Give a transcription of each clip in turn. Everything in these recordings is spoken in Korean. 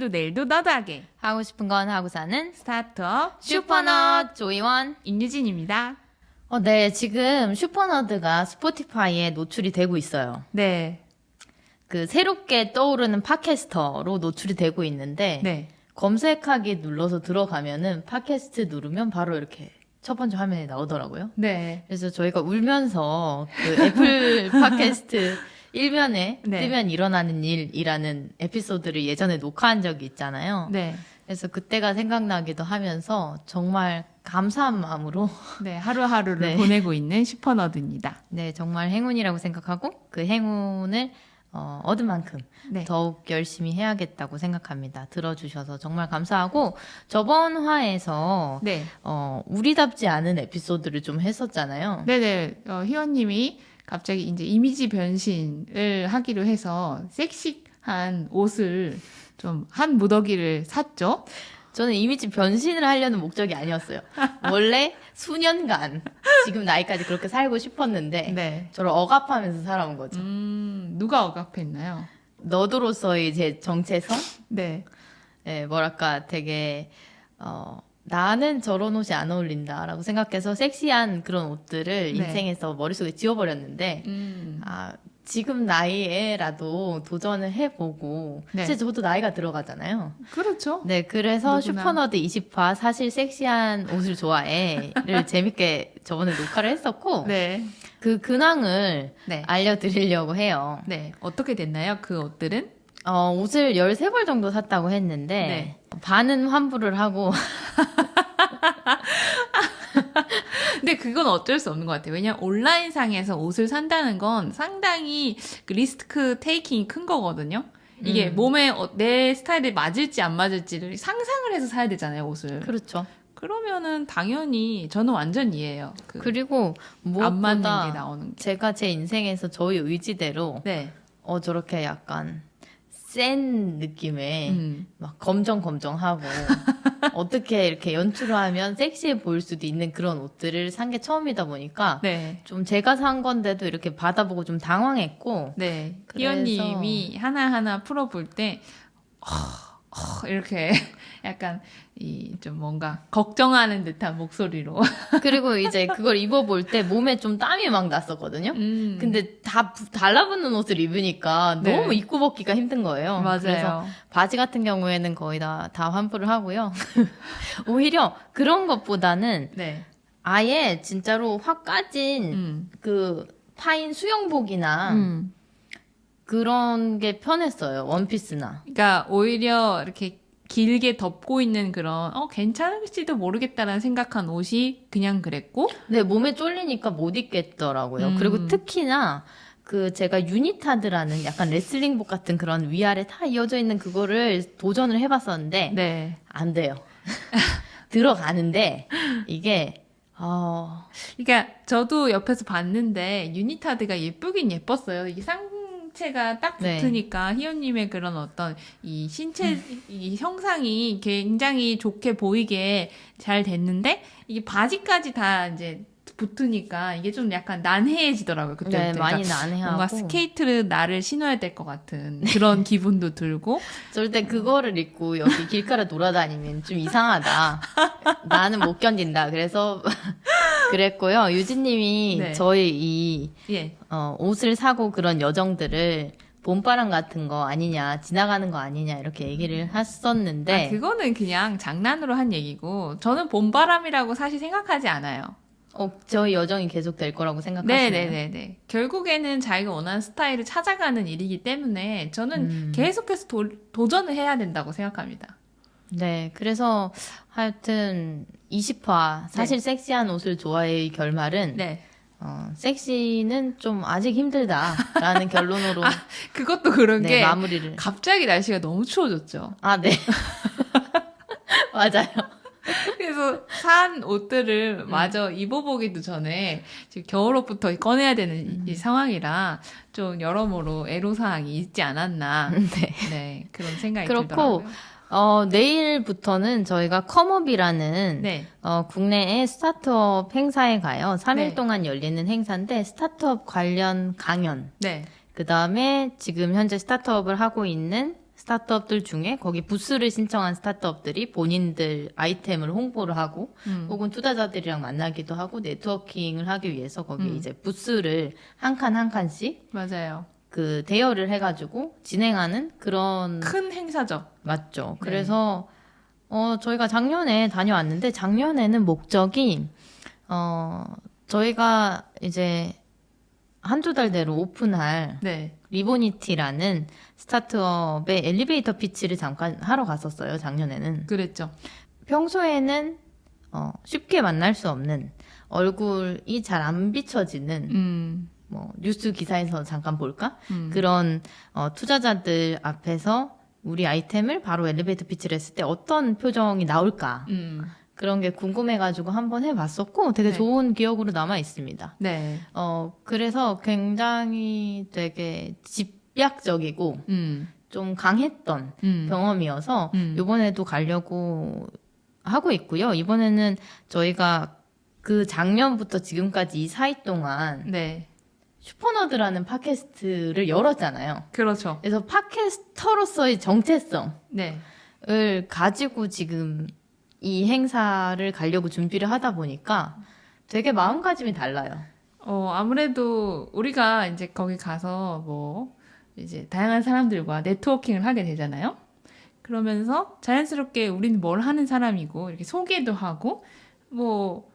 오늘도 내일도 너드하게 하고 싶은 건 하고 사는 스타트업 슈퍼넛 조이원. 임유진입니다. 네, 지금 슈퍼너드가 스포티파이에 노출이 되고 있어요. 네. 그 새롭게 떠오르는 팟캐스터로 노출이 되고 있는데 네. 검색하기 눌러서 들어가면은 팟캐스트 누르면 바로 이렇게 첫 번째 화면에 나오더라고요. 네. 그래서 저희가 울면서 그 애플 팟캐스트 1면에 네. 뜨면 일어나는 일이라는 에피소드를 예전에 녹화한 적이 있잖아요. 네. 그래서 그때가 생각나기도 하면서 정말 감사한 마음으로 네. 하루하루를 네. 보내고 있는 슈퍼너드입니다. 네, 정말 행운이라고 생각하고 그 행운을 얻은 만큼 네. 더욱 열심히 해야겠다고 생각합니다. 들어주셔서 정말 감사하고 저번 화에서 네. 우리답지 않은 에피소드를 좀 했었잖아요. 네네. 희원님이 갑자기 이제 이미지 변신을 하기로 해서 섹시한 옷을 좀 한 무더기를 샀죠. 저는 이미지 변신을 하려는 목적이 아니었어요. 원래 수년간 지금 나이까지 그렇게 살고 싶었는데 네. 저를 억압하면서 살아온 거죠. 누가 억압했나요? 너드로서의 제 정체성? 네. 네, 뭐랄까 되게 나는 저런 옷이 안 어울린다라고 생각해서 섹시한 그런 옷들을 네. 인생에서 머릿속에 지워버렸는데 지금 나이에라도 도전을 해보고 네. 사실 저도 나이가 들어가잖아요. 그렇죠. 네, 그래서 누구나. 슈퍼너드 20화 사실 섹시한 옷을 좋아해를 재밌게 저번에 녹화를 했었고 네. 그 근황을 네. 알려드리려고 해요. 네. 어떻게 됐나요? 그 옷들은? 옷을 13벌 정도 샀다고 했는데 네. 반은 환불을 하고 근데 그건 어쩔 수 없는 것 같아요. 왜냐면 온라인상에서 옷을 산다는 건 상당히 그 리스크 테이킹이 큰 거거든요. 이게 몸에 내 스타일에 맞을지 안 맞을지를 상상을 해서 사야 되잖아요, 옷을. 그렇죠. 그러면은 당연히 저는 완전 이해해요. 그리고 안 맞는 게 무엇보다 나오는 게. 제가 제 인생에서 저희 의지대로 네. 저렇게 약간 센 느낌의 막 검정검정하고 어떻게 이렇게 연출을 하면 섹시해 보일 수도 있는 그런 옷들을 산 게 처음이다 보니까 네. 좀 제가 산 건데도 이렇게 받아보고 좀 당황했고 네. 그래서- 희연님이 하나하나 풀어볼 때, 이렇게 약간 좀 뭔가 걱정하는 듯한 목소리로. 그리고 이제 그걸 입어볼 때 몸에 좀 땀이 막 났었거든요. 근데 다 달라붙는 옷을 입으니까 네. 너무 입고 벗기가 힘든 거예요. 맞아요. 그래서 바지 같은 경우에는 거의 다 환불을 하고요. 오히려 그런 것보다는 네. 아예 진짜로 확 까진 그 파인 수영복이나 그런 게 편했어요. 원피스나. 그러니까 오히려 이렇게 길게 덮고 있는 그런 괜찮을지도 모르겠다라는 생각한 옷이 그냥 그랬고 네, 몸에 쫄리니까 못 입겠더라고요. 그리고 특히나 그 제가 유니타드라는 약간 레슬링복 같은 그런 위아래 다 이어져 있는 그거를 도전을 해봤었는데 네. 안 돼요. 들어가는데 이게 그러니까 저도 옆에서 봤는데 유니타드가 예쁘긴 예뻤어요. 이게 상체가 딱 네. 붙으니까 희연님의 그런 어떤 이 신체 이 형상이 굉장히 좋게 보이게 잘 됐는데 이게 바지까지 다 이제 붙으니까 이게 좀 약간 난해해지더라고요. 그때부터. 네, 많이 그러니까 난해하고 뭔가 스케이트를 나를 신어야 될 것 같은 그런 기분도 들고 절대 그거를 입고 여기 길가를 돌아다니면 좀 이상하다. 나는 못 견딘다. 그래서 그랬고요. 유진님이 네. 저희 이 예. 옷을 사고 그런 여정들을 봄바람 같은 거 아니냐, 지나가는 거 아니냐 이렇게 얘기를 했었는데 그거는 그냥 장난으로 한 얘기고 저는 봄바람이라고 사실 생각하지 않아요. 저희 여정이 계속 될 거라고 생각하시나요? 네네네네. 결국에는 자기가 원하는 스타일을 찾아가는 일이기 때문에 저는 계속해서 도전을 해야 된다고 생각합니다. 네, 그래서 하여튼 20화 사실 섹시한 옷을 좋아해의 결말은 네. 섹시는 좀 아직 힘들다라는 결론으로 그것도 그런 네, 게 마무리를. 갑자기 날씨가 너무 추워졌죠. 네. 맞아요. 그래서 산 옷들을 마저 입어보기도 전에 지금 겨울옷부터 꺼내야 되는 이 상황이라 좀 여러모로 애로사항이 있지 않았나. 네. 네. 그런 생각이 그렇고 들더라고요. 내일부터는 저희가 컴업이라는 네. 국내의 스타트업 행사에 가요. 3일 네. 동안 열리는 행사인데 스타트업 관련 강연, 네. 그 다음에 지금 현재 스타트업을 하고 있는 스타트업들 중에 거기 부스를 신청한 스타트업들이 본인들 아이템을 홍보를 하고 혹은 투자자들이랑 만나기도 하고 네트워킹을 하기 위해서 거기 이제 부스를 한 칸 한 칸씩 맞아요. 그 대여를 해가지고 진행하는 그런 큰 행사죠. 맞죠. 네. 그래서 저희가 작년에 다녀왔는데 작년에는 목적이 저희가 이제 한두 달 내로 오픈할 네. 리보니티라는 스타트업의 엘리베이터 피치를 잠깐 하러 갔었어요, 작년에는. 그랬죠. 평소에는 쉽게 만날 수 없는 얼굴이 잘 안 비춰지는 뭐 뉴스 기사에서 잠깐 볼까? 그런 투자자들 앞에서 우리 아이템을 바로 엘리베이터 피치를 했을 때 어떤 표정이 나올까? 그런 게 궁금해가지고 한번 해봤었고 되게 네. 좋은 기억으로 남아 있습니다. 네. 그래서 굉장히 되게 집약적이고 좀 강했던 경험이어서 이번에도 가려고 하고 있고요. 이번에는 저희가 그 작년부터 지금까지 이 사이 동안 네. 슈퍼너드라는 팟캐스트를 열었잖아요. 그렇죠. 그래서 팟캐스터로서의 정체성을 네. 가지고 지금 이 행사를 가려고 준비를 하다 보니까 되게 마음가짐이 달라요. 아무래도 우리가 이제 거기 가서 뭐 이제 다양한 사람들과 네트워킹을 하게 되잖아요. 그러면서 자연스럽게 우리는 뭘 하는 사람이고 이렇게 소개도 하고 뭐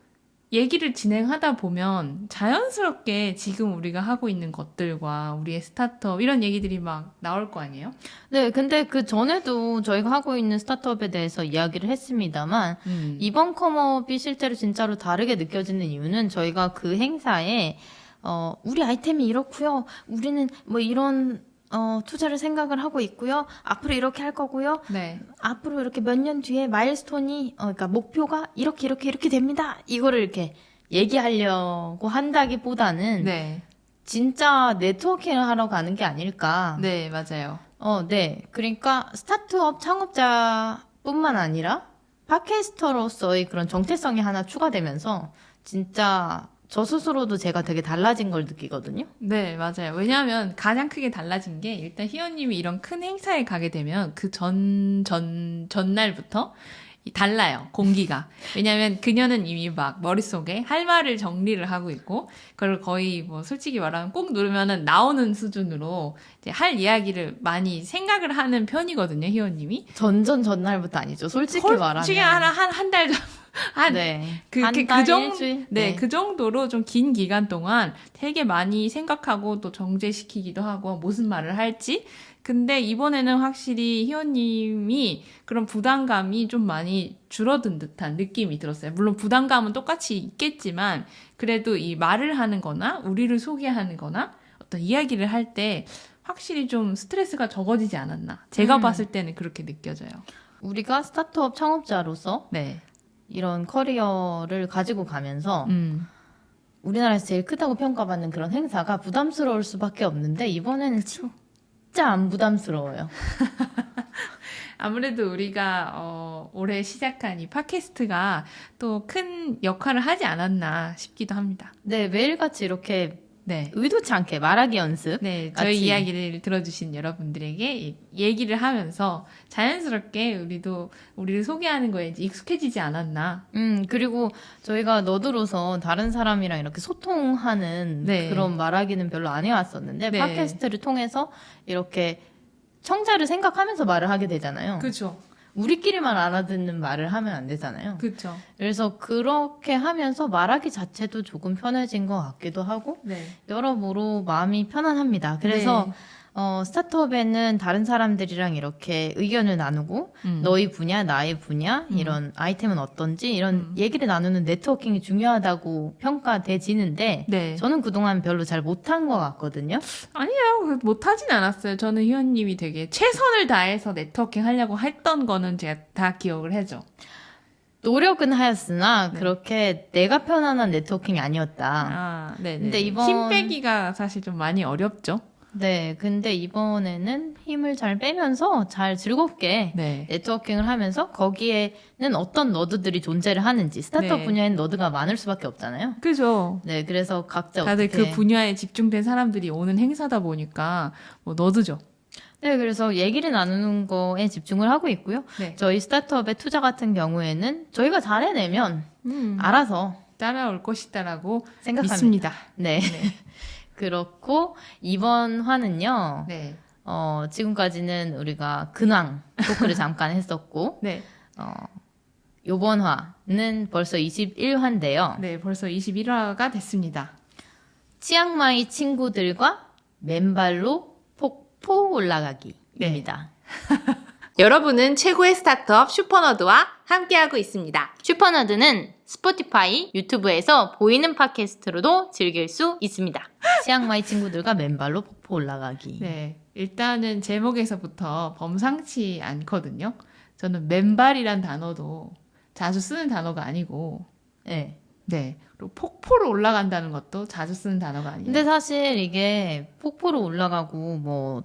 얘기를 진행하다 보면 자연스럽게 지금 우리가 하고 있는 것들과 우리의 스타트업 이런 얘기들이 막 나올 거 아니에요? 네, 근데 그 전에도 저희가 하고 있는 스타트업에 대해서 이야기를 했습니다만 이번 컴업이 실제로 진짜로 다르게 느껴지는 이유는 저희가 그 행사에 우리 아이템이 이렇고요. 우리는 뭐 이런 투자를 생각을 하고 있고요. 앞으로 이렇게 할 거고요. 네. 앞으로 이렇게 몇 년 뒤에 마일스톤이 그러니까 목표가 이렇게 됩니다. 이거를 이렇게 얘기하려고 한다기보다는 네. 진짜 네트워킹을 하러 가는 게 아닐까. 네, 맞아요. 네. 그러니까 스타트업 창업자뿐만 아니라 팟캐스터로서의 그런 정체성이 하나 추가되면서 진짜 저 스스로도 제가 되게 달라진 걸 느끼거든요. 네, 맞아요. 왜냐하면 가장 크게 달라진 게 일단 희원님이 이런 큰 행사에 가게 되면 그 전날부터 달라요, 공기가. 왜냐하면 그녀는 이미 막 머릿속에 할 말을 정리를 하고 있고, 그걸 거의 뭐 솔직히 말하면 꼭 누르면은 나오는 수준으로 이제 할 이야기를 많이 생각을 하는 편이거든요, 희원님이. 전날부터 아니죠. 솔직히 말하면. 솔직히 한 달 전. 네. 그 일주일? 네, 그 정도로 좀 긴 기간 동안 되게 많이 생각하고 또 정제시키기도 하고 무슨 말을 할지. 근데 이번에는 확실히 희원님이 그런 부담감이 좀 많이 줄어든 듯한 느낌이 들었어요. 물론 부담감은 똑같이 있겠지만 그래도 이 말을 하는 거나 우리를 소개하는 거나 어떤 이야기를 할 때 확실히 좀 스트레스가 적어지지 않았나. 제가 봤을 때는 그렇게 느껴져요. 우리가 스타트업 창업자로서 네. 이런 커리어를 가지고 가면서 우리나라에서 제일 크다고 평가받는 그런 행사가 부담스러울 수밖에 없는데 이번에는 진짜 안 부담스러워요. 아무래도 우리가 올해 시작한 이 팟캐스트가 또 큰 역할을 하지 않았나 싶기도 합니다. 네, 매일같이 이렇게 네. 의도치 않게 말하기 연습. 네, 저희 같이. 이야기를 들어주신 여러분들에게 얘기를 하면서 자연스럽게 우리도 우리를 소개하는 거에 이제 익숙해지지 않았나. 그리고 저희가 너드로서 다른 사람이랑 이렇게 소통하는 네. 그런 말하기는 별로 안 해왔었는데 네. 팟캐스트를 통해서 이렇게 청자를 생각하면서 말을 하게 되잖아요. 그렇죠. 우리끼리만 알아듣는 말을 하면 안 되잖아요. 그렇죠. 그래서 그렇게 하면서 말하기 자체도 조금 편해진 것 같기도 하고 네. 여러모로 마음이 편안합니다. 그래서 네. 스타트업에는 다른 사람들이랑 이렇게 의견을 나누고 너희 분야, 나의 분야, 이런 아이템은 어떤지 이런 얘기를 나누는 네트워킹이 중요하다고 평가되지는데 네. 저는 그동안 별로 잘 못한 것 같거든요. 아니에요. 못하진 않았어요. 저는 희원님이 되게 최선을 다해서 네트워킹 하려고 했던 거는 제가 다 기억을 해죠. 노력은 하였으나 네. 그렇게 내가 편안한 네트워킹이 아니었다. 아, 네. 근데 힘 빼기가 사실 좀 많이 어렵죠. 네, 근데 이번에는 힘을 잘 빼면서 잘 즐겁게 네. 네트워킹을 하면서 거기에는 어떤 너드들이 존재를 하는지 스타트업 네. 분야엔 너드가 많을 수밖에 없잖아요. 그죠. 네, 그래서 각자 다들 어떻게 그 분야에 집중된 사람들이 오는 행사다 보니까 뭐 너드죠. 네, 그래서 얘기를 나누는 거에 집중을 하고 있고요. 네. 저희 스타트업의 투자 같은 경우에는 저희가 잘 해내면 알아서 따라올 것이다라고 생각합니다. 믿습니다. 네. 네. 그렇고 이번 화는요. 네. 지금까지는 우리가 근황 토크를 잠깐 했었고 네. 요번 화는 벌써 21화인데요. 네, 벌써 21화가 됐습니다. 치앙마이 친구들과 맨발로 폭포 올라가기입니다. 여러분은 최고의 스타트업 슈퍼너드와 함께하고 있습니다. 슈퍼너드는 스포티파이, 유튜브에서 보이는 팟캐스트로도 즐길 수 있습니다. 치앙마이 친구들과 맨발로 폭포 올라가기. 네. 일단은 제목에서부터 범상치 않거든요. 저는 맨발이란 단어도 자주 쓰는 단어가 아니고, 네. 네. 그리고 폭포로 올라간다는 것도 자주 쓰는 단어가 아니에요. 근데 사실 이게 폭포로 올라가고 뭐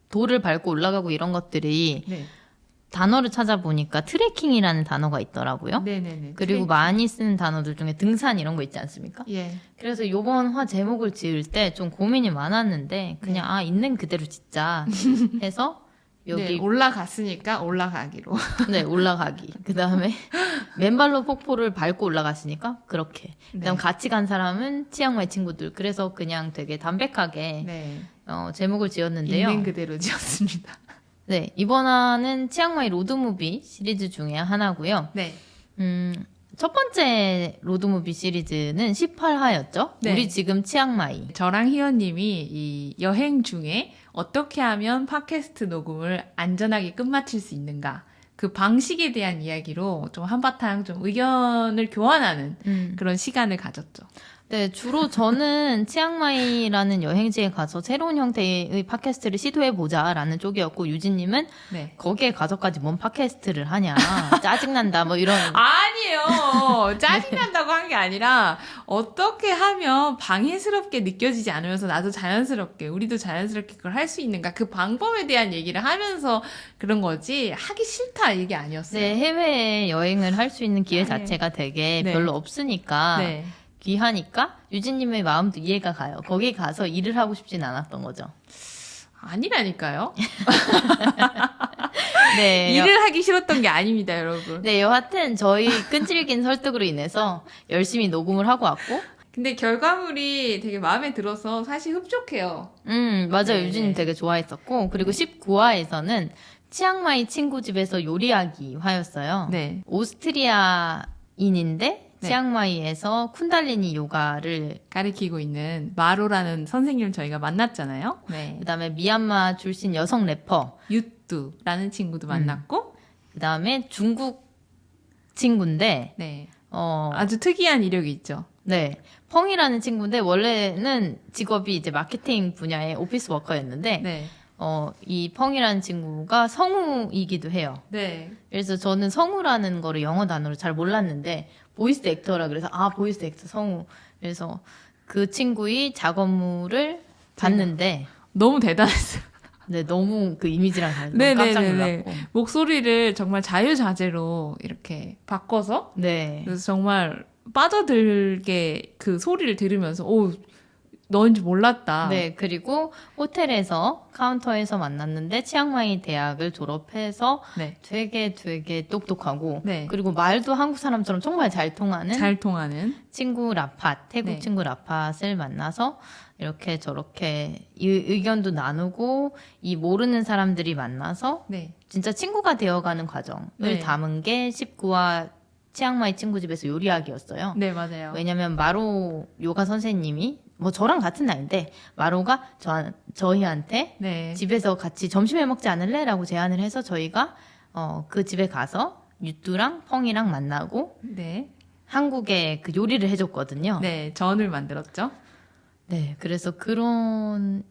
돌을 밟고 올라가고 이런 것들이 네. 단어를 찾아보니까 트레킹이라는 단어가 있더라고요. 네네네. 그리고 많이 쓰는 단어들 중에 등산 이런 거 있지 않습니까? 예. 그래서 요번 화 제목을 지을 때 좀 고민이 많았는데 그냥 있는 그대로 짓자 해서 여기 네, 올라갔으니까 올라가기로. 네, 올라가기. 그 다음에 맨발로 폭포를 밟고 올라갔으니까 그렇게. 그 다음 네. 같이 간 사람은 치앙마이 친구들. 그래서 그냥 되게 담백하게 네. 제목을 지었는데요. 있는 그대로 지었습니다. 네, 이번 화는 치앙마이 로드무비 시리즈 중에 하나고요. 네. 첫 번째 로드무비 시리즈는 18화였죠? 네. 우리 지금 치앙마이. 저랑 희연님이 이 여행 중에 어떻게 하면 팟캐스트 녹음을 안전하게 끝마칠 수 있는가. 그 방식에 대한 이야기로 좀 한바탕 좀 의견을 교환하는 그런 시간을 가졌죠. 네, 주로 저는 치앙마이라는 여행지에 가서 새로운 형태의 팟캐스트를 시도해보자라는 쪽이었고, 유진님은 네. 거기에 가서까지 뭔 팟캐스트를 하냐. 짜증난다, 뭐 이런. 아니에요. 짜증난다고 한 게 아니라 어떻게 하면 방해스럽게 느껴지지 않으면서 나도 자연스럽게 우리도 자연스럽게 그걸 할 수 있는가 그 방법에 대한 얘기를 하면서 그런 거지 하기 싫다 이게 아니었어요. 네, 해외 여행을 할 수 있는 기회 아니에요. 자체가 되게 네. 별로 없으니까. 네. 귀하니까 유진님의 마음도 이해가 가요. 거기 가서 일을 하고 싶진 않았던 거죠. 아니라니까요. 네. 일을 하기 싫었던 게 아닙니다, 여러분. 네, 여하튼 저희 끈질긴 설득으로 인해서 열심히 녹음을 하고 왔고, 근데 결과물이 되게 마음에 들어서 사실 흡족해요. 맞아요. 네. 유진님 되게 좋아했었고, 그리고 19화에서는 치앙마이 친구 집에서 요리하기 화였어요. 네. 오스트리아인인데 네. 치앙마이에서 쿤달리니 요가를 가리키고 있는 마로라는 선생님을 저희가 만났잖아요. 네. 그다음에 미얀마 출신 여성 래퍼, 유뚜라는 친구도 만났고, 그다음에 중국 친구인데 네. 어, 아주 특이한 이력이 있죠. 네. 펑이라는 친구인데 원래는 직업이 이제 마케팅 분야의 오피스 워커였는데 네. 이 펑이라는 친구가 성우이기도 해요. 네. 그래서 저는 성우라는 거를 영어 단어로 잘 몰랐는데 보이스 액터라 그래서 보이스 액터 성우. 그래서 그 친구의 작업물을 봤는데 너무 대단했어요. 네, 너무 그 이미지랑 달라서 네, 깜짝 네, 네, 놀랐고. 목소리를 정말 자유자재로 이렇게 바꿔서 네. 그래서 정말 빠져들게 그 소리를 들으면서 너인지 몰랐다. 네, 그리고 호텔에서 카운터에서 만났는데 치앙마이 대학을 졸업해서 네. 되게 똑똑하고 네. 그리고 말도 한국 사람처럼 정말 잘 통하는 잘 통하는. 친구 라팟, 태국 네. 친구 라팟을 만나서 이렇게 저렇게 의견도 나누고 이 모르는 사람들이 만나서 네. 진짜 친구가 되어가는 과정을 네. 담은 게 19화 치앙마이 친구 집에서 요리하기였어요. 네, 맞아요. 왜냐면 마로 요가 선생님이 뭐 저랑 같은 나이인데 마로가 저희한테 네. 집에서 같이 점심 해 먹지 않을래? 라고 제안을 해서 저희가 그 집에 가서 유뚜랑 펑이랑 만나고 네. 한국에 그 요리를 해줬거든요. 네, 전을 만들었죠. 네, 그래서 그런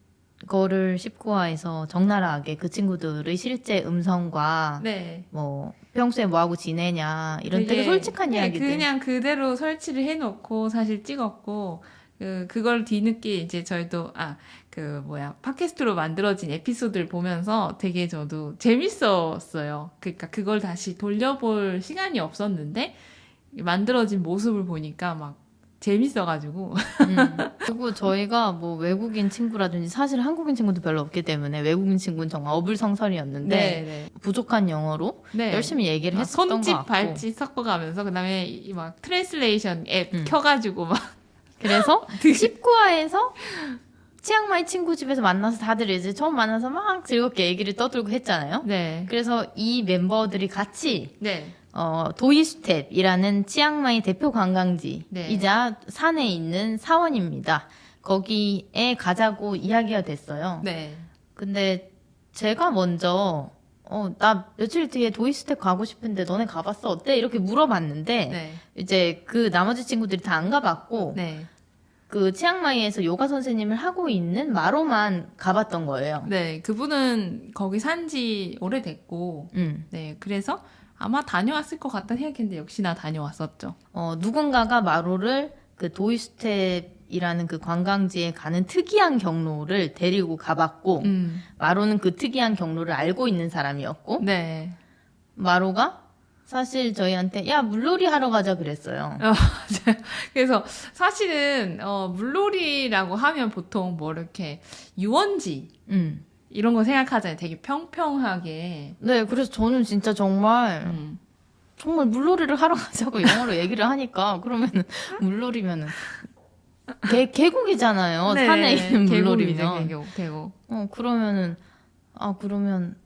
거를 19화에서 적나라하게 그 친구들의 실제 음성과 네. 뭐 평소에 뭐 하고 지내냐 이런 되게 솔직한 네, 이야기들. 그냥 그대로 설치를 해놓고 사실 찍었고 그걸 뒤늦게 이제 저희도 팟캐스트로 만들어진 에피소드를 보면서 되게 저도 재밌었어요. 그러니까 그걸 다시 돌려볼 시간이 없었는데 만들어진 모습을 보니까 막 재밌어가지고. 그리고 저희가 뭐 외국인 친구라든지 사실 한국인 친구도 별로 없기 때문에 외국인 친구는 정말 어불성설이었는데 네. 부족한 영어로 네. 열심히 얘기를 했었던 것 손짓 같고 발짓 섞어가면서 그다음에 막 트랜슬레이션 앱 음. 켜가지고 막 그래서 19화에서 치앙마이 친구 집에서 만나서 다들 이제 처음 만나서 막 즐겁게 얘기를 떠들고 했잖아요. 네. 그래서 이 멤버들이 같이 네. 도이스텝이라는 치앙마이 대표 관광지이자 네. 산에 있는 사원입니다. 거기에 가자고 이야기가 됐어요. 네. 근데 제가 먼저 나 며칠 뒤에 도이스텝 가고 싶은데 너네 가봤어? 어때? 이렇게 물어봤는데 네. 이제 그 나머지 친구들이 다 안 가봤고 네. 그 치앙마이에서 요가 선생님을 하고 있는 마로만 가봤던 거예요. 네. 그분은 거기 산지 오래됐고, 네. 그래서 아마 다녀왔을 것 같다 생각했는데 역시나 다녀왔었죠. 누군가가 마로를 그 도이스텝이라는 그 관광지에 가는 특이한 경로를 데리고 가봤고 마로는 그 특이한 경로를 알고 있는 사람이었고 네. 마로가 사실 저희한테 야 물놀이 하러 가자 그랬어요. 그래서 사실은 물놀이라고 하면 보통 뭐 이렇게 유원지 이런 거 생각하잖아요. 되게 평평하게. 네, 그래서 저는 진짜 정말 물놀이를 하러 가자고 영어로 얘기를 하니까 그러면은 물놀이면은 계곡이잖아요. 네, 산에 있는 계곡이죠, 물놀이면. 계곡. 그러면은 그러면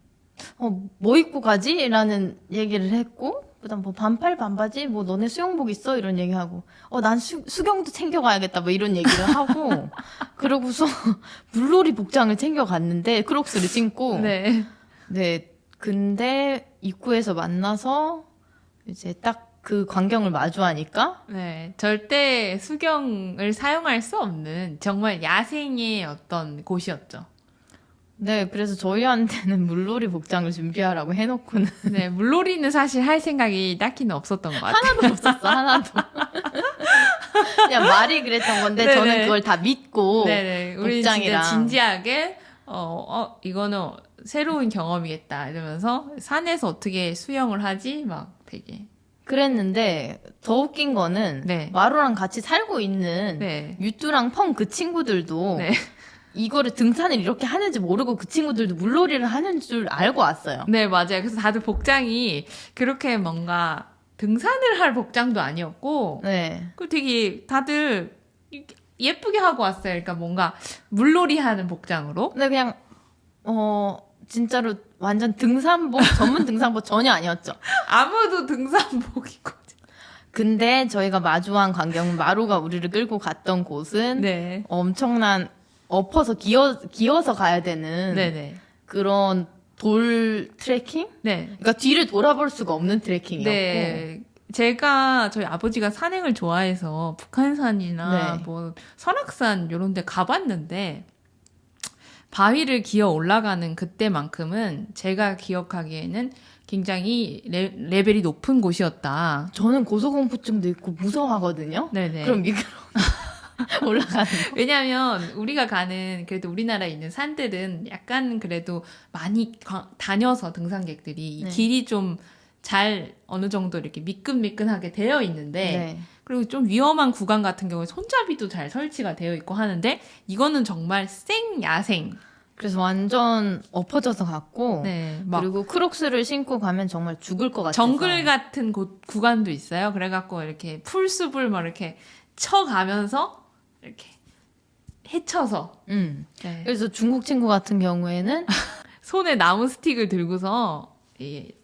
뭐 입고 가지? 라는 얘기를 했고 그다음 뭐 반팔 반바지 뭐 너네 수영복 있어? 이런 얘기하고 난 수경도 챙겨가야겠다 뭐 이런 얘기를 하고 그러고서 물놀이 복장을 챙겨갔는데 크록스를 신고 네. 네 근데 입구에서 만나서 이제 딱 그 광경을 마주하니까 네. 절대 수경을 사용할 수 없는 정말 야생의 어떤 곳이었죠. 네 그래서 저희한테는 물놀이 복장을 준비하라고 해놓고는 네. 물놀이는 사실 할 생각이 딱히는 없었던 것 같아요. 하나도 없었어 하나도 그냥 말이 그랬던 건데 네네. 저는 그걸 다 믿고 네네. 우리 진짜 복장이랑 진지하게 이거는 새로운 경험이겠다 이러면서 산에서 어떻게 수영을 하지? 막 되게 그랬는데 더 웃긴 거는 네. 마루랑 같이 살고 있는 네. 유뚜랑 펑 그 친구들도 네. 이거를 등산을 이렇게 하는지 모르고 그 친구들도 물놀이를 하는 줄 알고 왔어요. 네, 맞아요. 그래서 다들 복장이 그렇게 뭔가 등산을 할 복장도 아니었고 네. 그 되게 다들 예쁘게 하고 왔어요. 그러니까 뭔가 물놀이 하는 복장으로. 근데 그냥 진짜로 완전 등산복 전문 등산복 전혀 아니었죠. 아무도 등산복 입고. 근데 저희가 마주한 광경은 마루가 우리를 끌고 갔던 곳은 네. 엄청난 엎어서 기어서 가야 되는 네네. 그런 돌 트레킹? 네. 그러니까 뒤를 돌아볼 수가 없는 트레킹이었고 네. 제가 저희 아버지가 산행을 좋아해서 북한산이나 네. 뭐 설악산 이런 데 가봤는데 바위를 기어 올라가는 그때만큼은 제가 기억하기에는 굉장히 레벨이 높은 곳이었다. 저는 고소공포증도 있고 무서워하거든요. 네네. 그럼 미끄러 올라가는 거. 왜냐면 우리가 가는 그래도 우리나라에 있는 산들은 약간 그래도 많이 다녀서 등산객들이 이 네. 길이 좀 잘 어느 정도 이렇게 미끈미끈하게 되어 있는데 네. 그리고 좀 위험한 구간 같은 경우에 손잡이도 잘 설치가 되어 있고 하는데 이거는 정말 생야생. 그래서 완전 엎어져서 갔고 네. 막 그리고 크록스를 신고 가면 정말 죽을 것 같아서 정글 같은 구간도 있어요. 그래갖고 이렇게 풀숲을 막 이렇게 쳐가면서 이렇게 헤쳐서 네. 그래서 중국 친구 같은 경우에는 손에 나무 스틱을 들고서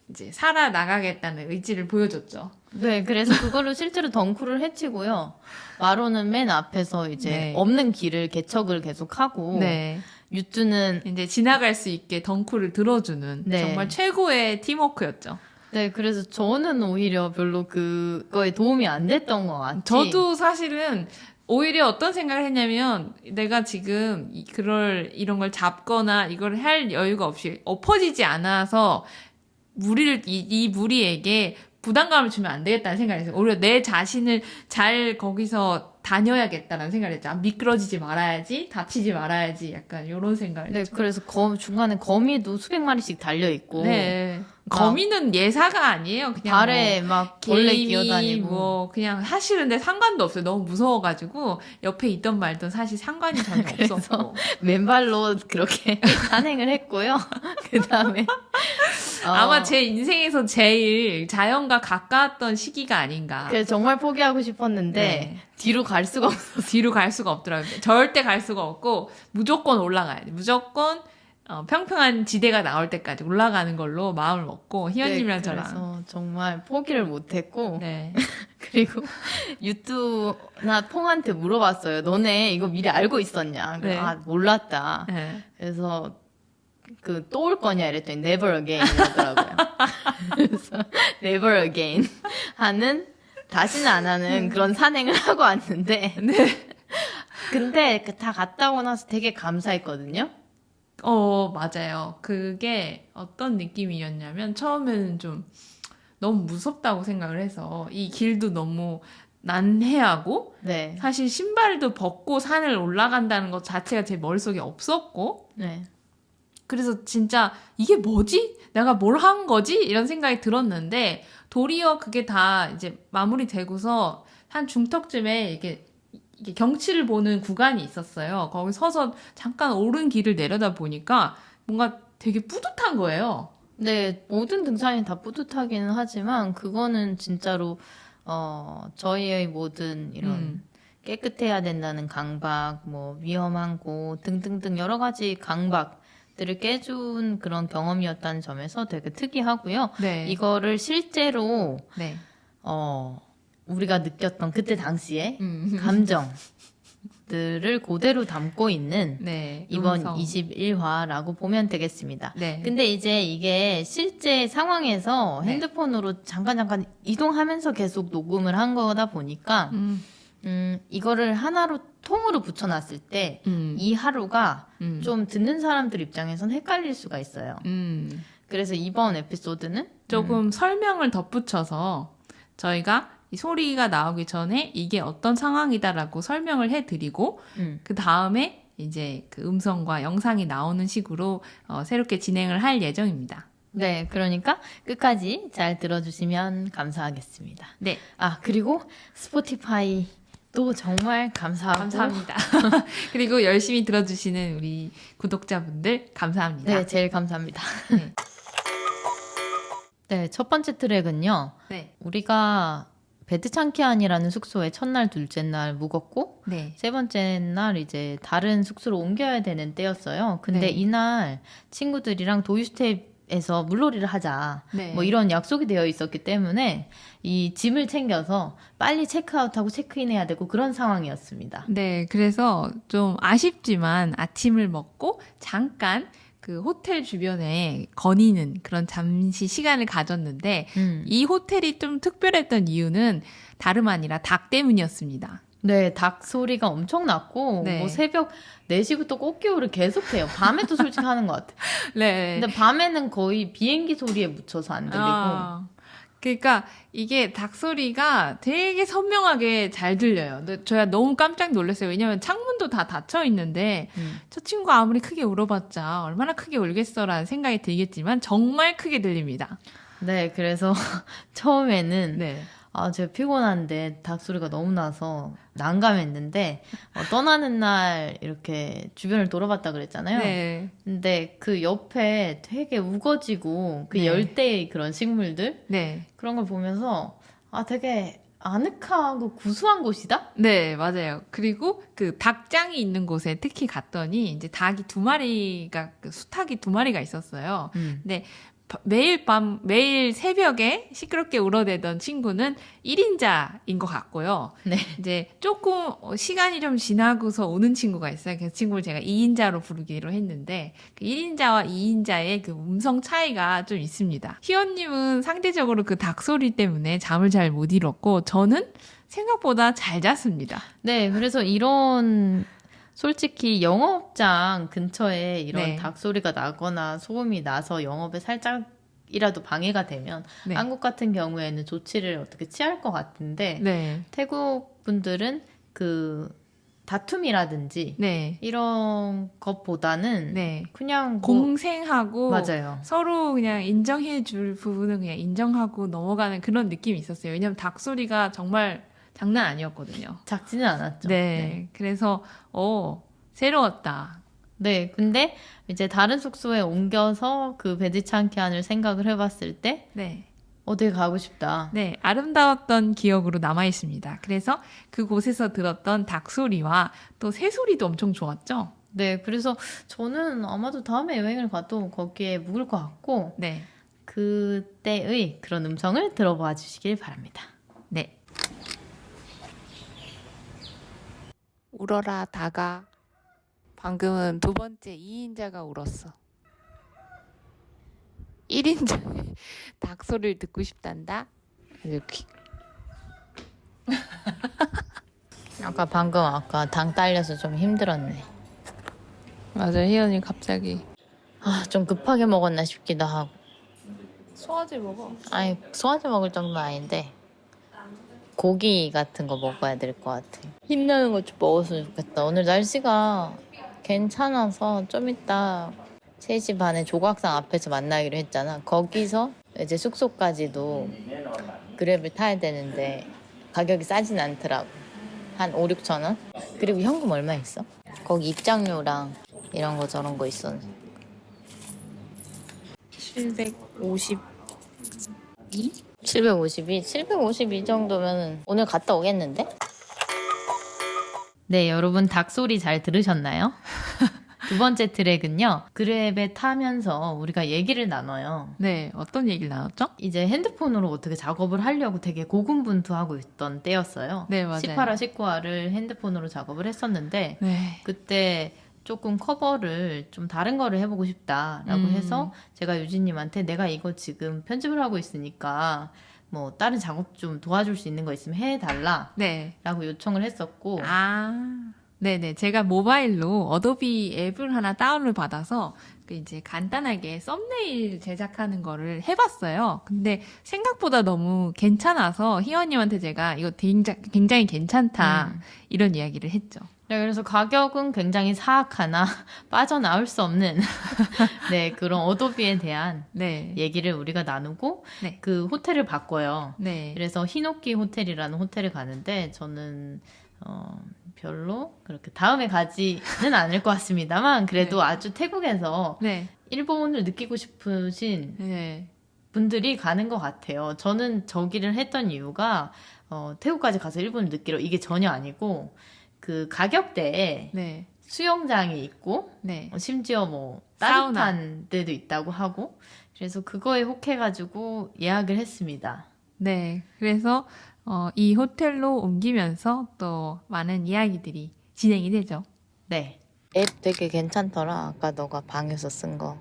이제 살아나가겠다는 의지를 보여줬죠. 네 그래서 그걸로 실제로 덩크를 해치고요. 마로는 맨 앞에서 이제 네. 없는 길을 개척을 계속하고 네. 유뚜는 이제 지나갈 수 있게 덩크를 들어주는 네. 정말 최고의 팀워크였죠. 네 그래서 저는 오히려 별로 그거에 도움이 안 됐던 것 같아요. 저도 사실은 오히려 어떤 생각을 했냐면 내가 지금 이런 걸 잡거나 이걸 할 여유가 없이 엎어지지 않아서 이 무리에게 부담감을 주면 안 되겠다는 생각을 했어요. 오히려 내 자신을 잘 거기서 다녀야겠다는 생각을 했죠. 아, 미끄러지지 말아야지, 다치지 말아야지, 약간 이런 생각을 네, 했죠. 그래서 중간에 거미도 수백 마리씩 달려 있고, 네. 거미는 예사가 아니에요. 그냥 발에 막 벌레 기어다니고. 뭐 그냥 사실 근데 상관도 없어요. 너무 무서워가지고 옆에 있던 말든 사실 상관이 전혀 없었고. 맨발로 그렇게 산행을 했고요. 그 다음에 아마 제 인생에서 제일 자연과 가까웠던 시기가 아닌가. 그래서 정말 포기하고 싶었는데 네. 뒤로 갈 수가 없어. 뒤로 갈 수가 없더라고요. 절대 갈 수가 없고 무조건 올라가야 돼. 무조건 평평한 지대가 나올 때까지 올라가는 걸로 마음을 먹고 희연님이랑 저랑. 그래서 정말 포기를 못했고 네. 그리고 유튜브나 퐁한테 물어봤어요. 너네 이거 미리 알고 있었냐? 네. 아 몰랐다. 네. 그래서 그 또 올 거냐 이랬더니 never again 이러더라고요. 그래서 never again 하는 다시는 안 하는 그런 산행을 하고 왔는데 네. 근데 다 갔다 오고 나서 되게 감사했거든요. 맞아요. 그게 어떤 느낌이었냐면 처음에는 좀 너무 무섭다고 생각을 해서 이 길도 너무 난해하고 네. 사실 신발도 벗고 산을 올라간다는 것 자체가 제 머릿속에 없었고 네. 그래서 진짜 이게 뭐지? 내가 뭘 한 거지? 이런 생각이 들었는데 도리어 그게 다 이제 마무리되고서 한 중턱쯤에 이게 경치를 보는 구간이 있었어요. 거기 서서 잠깐 오른 길을 내려다 보니까 뭔가 되게 뿌듯한 거예요. 네, 모든 등산이 다 뿌듯하기는 하지만 그거는 진짜로 저희의 모든 이런 깨끗해야 된다는 강박, 뭐 위험한 곳 등등등 여러 가지 강박들을 깨준 그런 경험이었다는 점에서 되게 특이하고요. 네. 이거를 실제로 네. 우리가 느꼈던 그때 당시에 감정들을 그대로 담고 있는 네. 이번 음성. 21화라고 보면 되겠습니다. 네. 근데 이제 이게 실제 상황에서 네. 핸드폰으로 잠깐 이동하면서 계속 녹음을 한 거다 보니까 이거를 하나로 통으로 붙여놨을 때 이 하루가 좀 듣는 사람들 입장에선 헷갈릴 수가 있어요. 그래서 이번 에피소드는 조금 설명을 덧붙여서 저희가 이 소리가 나오기 전에 이게 어떤 상황이다라고 설명을 해드리고 그 다음에 이제 그 음성과 영상이 나오는 식으로 새롭게 진행을 할 예정입니다. 네, 그러니까 끝까지 잘 들어주시면 감사하겠습니다. 네. 아, 그리고 스포티파이도 정말 감사하고 감사합니다. 그리고 열심히 들어주시는 우리 구독자분들 감사합니다. 네, 제일 감사합니다. 네. 네, 첫 번째 트랙은요. 네. 우리가 베트창키안이라는 숙소에 첫날, 둘째 날 묵었고 네. 세 번째 날 이제 다른 숙소로 옮겨야 되는 때였어요. 근데 네. 이날 친구들이랑 도유스텝에서 물놀이를 하자. 네. 뭐 이런 약속이 되어 있었기 때문에 이 짐을 챙겨서 빨리 체크아웃하고 체크인해야 되고 그런 상황이었습니다. 네, 그래서 좀 아쉽지만 아침을 먹고 잠깐 그 호텔 주변에 거니는 그런 잠시 시간을 가졌는데 이 호텔이 좀 특별했던 이유는 다름 아니라 닭 때문이었습니다. 네, 닭 소리가 엄청 났고 네. 뭐 새벽 4시부터 꽃게오를 계속해요. 밤에도 솔직히 하는 것 같아요. 네. 근데 밤에는 거의 비행기 소리에 묻혀서 안 들리고 그러니까 이게 닭 소리가 되게 선명하게 잘 들려요. 근데 저야 너무 깜짝 놀랐어요. 왜냐면 창문도 다 닫혀 있는데 저 친구 아무리 크게 울어봤자 얼마나 크게 울겠어라는 생각이 들겠지만 정말 크게 들립니다. 네, 그래서 처음에는 네. 제가 피곤한데 닭 소리가 너무 나서 난감했는데 떠나는 날 이렇게 주변을 돌아봤다 그랬잖아요. 네. 근데 그 옆에 되게 우거지고 그 네. 열대의 그런 식물들 네. 그런 걸 보면서 되게 아늑하고 구수한 곳이다? 네, 맞아요. 그리고 그 닭장이 있는 곳에 특히 갔더니 이제 닭이 2마리가, 수탉이 2마리가 있었어요. 근데 매일 새벽에 시끄럽게 울어대던 친구는 1인자인 것 같고요. 네. 이제 조금 시간이 좀 지나고서 오는 친구가 있어요. 그 친구를 제가 2인자로 부르기로 했는데 그 1인자와 2인자의 그 음성 차이가 좀 있습니다. 희원님은 상대적으로 그 닭 소리 때문에 잠을 잘 못 이뤘고 저는 생각보다 잘 잤습니다. 네, 그래서 솔직히 영업장 근처에 이런 네. 닭 소리가 나거나 소음이 나서 영업에 살짝 조금이라도 방해가 되면 네. 한국 같은 경우에는 조치를 어떻게 취할 것 같은데 네. 태국 분들은 그 다툼이라든지 네. 이런 것보다는 네. 그냥 뭐 공생하고 맞아요. 서로 그냥 인정해 줄 부분은 그냥 인정하고 넘어가는 그런 느낌이 있었어요. 왜냐면 닭소리가 정말 장난 아니었거든요. 작지는 않았죠. 네. 그래서 새로웠다. 네, 근데 이제 다른 숙소에 옮겨서 그 베지창키안을 생각을 해봤을 때 네. 어딜 가고 싶다. 네, 아름다웠던 기억으로 남아 있습니다. 그래서 그곳에서 들었던 닭소리와 또 새소리도 엄청 좋았죠? 네, 그래서 저는 아마도 다음에 여행을 가도 거기에 묵을 것 같고 네. 그때의 그런 음성을 들어봐 주시길 바랍니다. 네. 울어라 다가. 방금은 두 번째 2인자가 울었어. 1인자의 닭소리를 듣고 싶단다. 이렇게. 아까 당 딸려서 좀 힘들었네. 맞아, 희연이 갑자기 아, 좀 급하게 먹었나 싶기도 하고. 소화제 먹어. 아니, 소화제 먹을 정도는 아닌데 고기 같은 거 먹어야 될 것 같아. 힘나는 것 좀 먹었으면 좋겠다. 오늘 날씨가 괜찮아서 좀 이따 3시 반에 조각상 앞에서 만나기로 했잖아. 거기서 이제 숙소까지도 그랩을 타야 되는데 가격이 싸진 않더라고. 한 5, 6천 원? 그리고 현금 얼마 있어? 거기 입장료랑 이런 거 저런 거 있었는데 752? 752 정도면 오늘 갔다 오겠는데? 네, 여러분 닭소리 잘 들으셨나요? 두 번째 트랙은요. 그랩에 타면서 우리가 얘기를 나눠요. 네, 어떤 얘기를 나눴죠? 이제 핸드폰으로 어떻게 작업을 하려고 되게 고군분투하고 있던 때였어요. 네, 맞아요. 18화, 19화를 핸드폰으로 작업을 했었는데 네. 그때 조금 커버를 좀 다른 거를 해보고 싶다라고 해서 제가 유진님한테 내가 이거 지금 편집을 하고 있으니까 뭐 다른 작업 좀 도와줄 수 있는 거 있으면 해달라 네. 라고 요청을 했었고 네네. 제가 모바일로 어도비 앱을 하나 다운을 받아서 그 이제 간단하게 썸네일 제작하는 거를 해봤어요. 근데 생각보다 너무 괜찮아서 희원님한테 제가 이거 굉장히 괜찮다 이런 이야기를 했죠. 네, 그래서 가격은 굉장히 사악하나 빠져나올 수 없는 네, 그런 어도비에 대한 네. 얘기를 우리가 나누고 네. 그 호텔을 바꿔요. 네. 그래서 히노키 호텔이라는 호텔을 가는데 저는 별로 그렇게 다음에 가지는 않을 것 같습니다만 그래도 네. 아주 태국에서 네. 일본을 느끼고 싶으신 네. 분들이 가는 것 같아요. 저는 저기를 했던 이유가 태국까지 가서 일본을 느끼러 이게 전혀 아니고 그 가격대에 네. 수영장이 있고 네. 심지어 뭐 사우나. 따뜻한 데도 있다고 하고 그래서 그거에 혹해가지고 예약을 했습니다. 네. 그래서 이 호텔로 옮기면서 또 많은 이야기들이 진행이 되죠. 네. 앱 되게 괜찮더라. 아까 너가 방에서 쓴 거.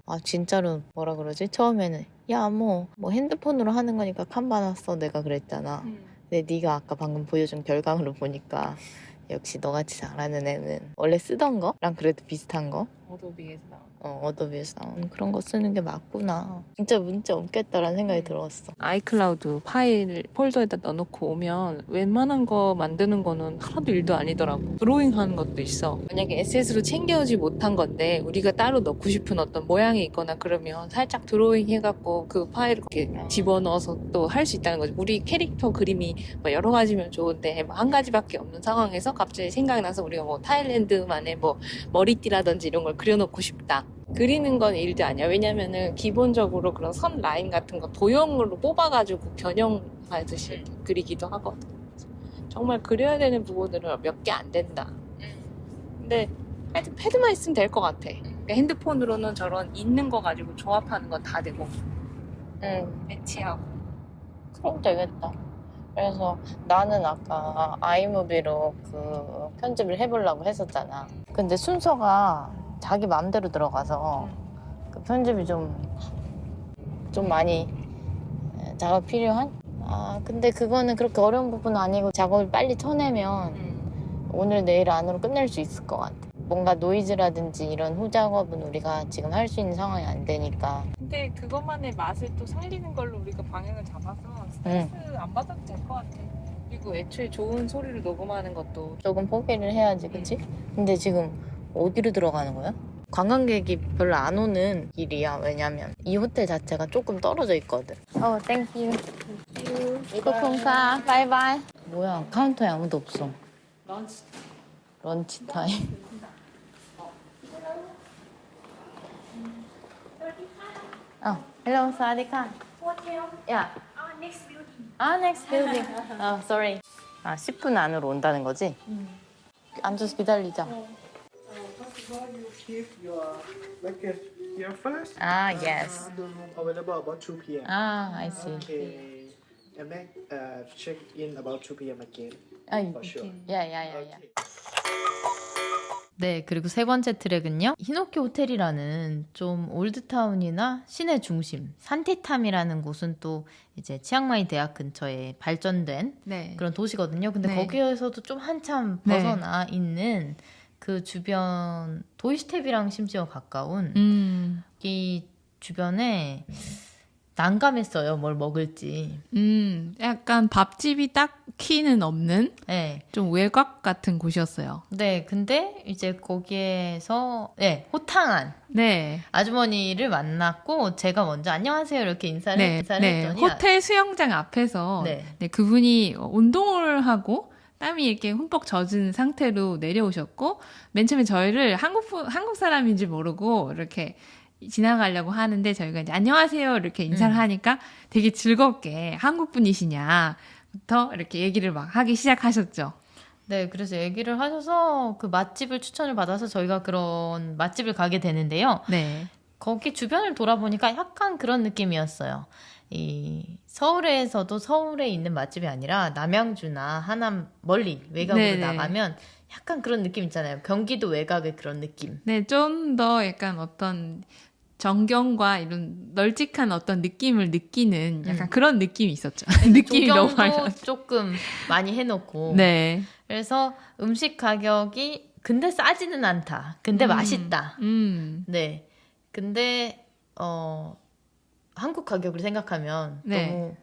아 진짜로 뭐라 그러지? 처음에는 야 뭐 핸드폰으로 하는 거니까 칸바나 써 내가 그랬잖아. 근데 네가 아까 방금 보여준 결과물로 보니까 역시 너같이 잘하는 애는 원래 쓰던 거랑 그래도 비슷한 거? 어도비에서 나온. 어도비에서 나온 그런 거 쓰는 게 맞구나. 진짜 문제 없겠다라는 생각이 들었어. 아이클라우드 파일 폴더에다 넣어놓고 오면 웬만한 거 만드는 거는 하나도 일도 아니더라고. 드로잉 하는 것도 있어. 만약에 SS로 챙겨오지 못한 건데 우리가 따로 넣고 싶은 어떤 모양이 있거나 그러면 살짝 드로잉 해갖고 그 파일을 이렇게 집어넣어서 또 할 수 있다는 거지. 우리 캐릭터 그림이 뭐 여러 가지면 좋은데 뭐 한 가지밖에 없는 상황에서 갑자기 생각나서 우리가 뭐 타일랜드만의 뭐 머리띠라든지 이런 걸 그려놓고 싶다. 그리는 건 일도 아니야. 왜냐면은 기본적으로 그런 선 라인 같은 거 도형으로 뽑아가지고 변형하듯이 이렇게 그리기도 하거든. 정말 그려야 되는 부분들은 몇 개 안 된다. 근데 하여튼 패드만 있으면 될 것 같아. 그러니까 핸드폰으로는 저런 있는 거 가지고 조합하는 건 다 되고 배치하고. 그럼 되겠다. 그래서 나는 아까 아이무비로 그 편집을 해보려고 했었잖아. 근데 순서가 자기 마음대로 들어가서 그 편집이 좀 많이 작업 필요한? 근데 그거는 그렇게 어려운 부분은 아니고 작업을 빨리 쳐내면 오늘 내일 안으로 끝낼 수 있을 것 같아. 뭔가 노이즈라든지 이런 후작업은 우리가 지금 할 수 있는 상황이 안 되니까. 근데 그것만의 맛을 또 살리는 걸로 우리가 방향을 잡아서 스트레스 안 받아도 될 것 같아. 그리고 애초에 좋은 소리를 녹음하는 것도 조금 포기를 해야지, 그치? 근데 지금 어디로 들어가는 거야? 관광객이 별로 안 오는 길이야. 왜냐면 이 호텔 자체가 조금 떨어져 있거든. 땡큐. 코쿤카. 바이바이. 뭐야, 카운터에 아무도 없어. 런치 타임. hello, 사와디카. Yeah. Next building. next building. sorry. 10분 안으로 온다는 거지? 앉아서 기다리자. First of all, you keep your luggage here first. yes. The room available about 2 p.m. I see. Okay. And then check in about 2 p.m. again. For sure. Yeah. Okay. 네, 그리고 세 번째 트랙은요. 히노키 호텔이라는 좀 올드타운이나 시내 중심, 산티탐이라는 곳은 또 이제 치앙마이 대학 근처에 발전된 네. 그런 도시거든요. 근데 네. 거기에서도 좀 한참 네. 벗어나 있는 그 주변 도이슈텝이랑 심지어 가까운 이 주변에 난감했어요. 뭘 먹을지. 약간 밥집이 딱히는 없는 네. 좀 외곽 같은 곳이었어요. 네, 근데 이제 거기에서 호탕한 네. 아주머니를 만났고 제가 먼저 안녕하세요 이렇게 인사를 네. 했더니 호텔 수영장 앞에서 네. 네, 그분이 운동을 하고 땀이 이렇게 흠뻑 젖은 상태로 내려오셨고 맨 처음에 저희를 한국 사람인지 모르고 이렇게 지나가려고 하는데 저희가 이제 안녕하세요 이렇게 인사를 하니까 되게 즐겁게 한국 분이시냐부터 이렇게 얘기를 막 하기 시작하셨죠. 네, 그래서 얘기를 하셔서 그 맛집을 추천을 받아서 저희가 그런 맛집을 가게 되는데요. 네. 거기 주변을 돌아보니까 약간 그런 느낌이었어요. 이 서울에서도 서울에 있는 맛집이 아니라 남양주나 하남 멀리 외곽으로 네네. 나가면 약간 그런 느낌 있잖아요. 경기도 외곽의 그런 느낌. 네, 좀 더 약간 어떤 정경과 이런 널찍한 어떤 느낌을 느끼는 약간 그런 느낌이 있었죠. 느낌이 너무 많이 조경도 났어요. 조금 많이 해놓고. 네. 그래서 음식 가격이 근데 싸지는 않다. 근데 맛있다. 네. 근데 한국 가격을 생각하면 네. 너무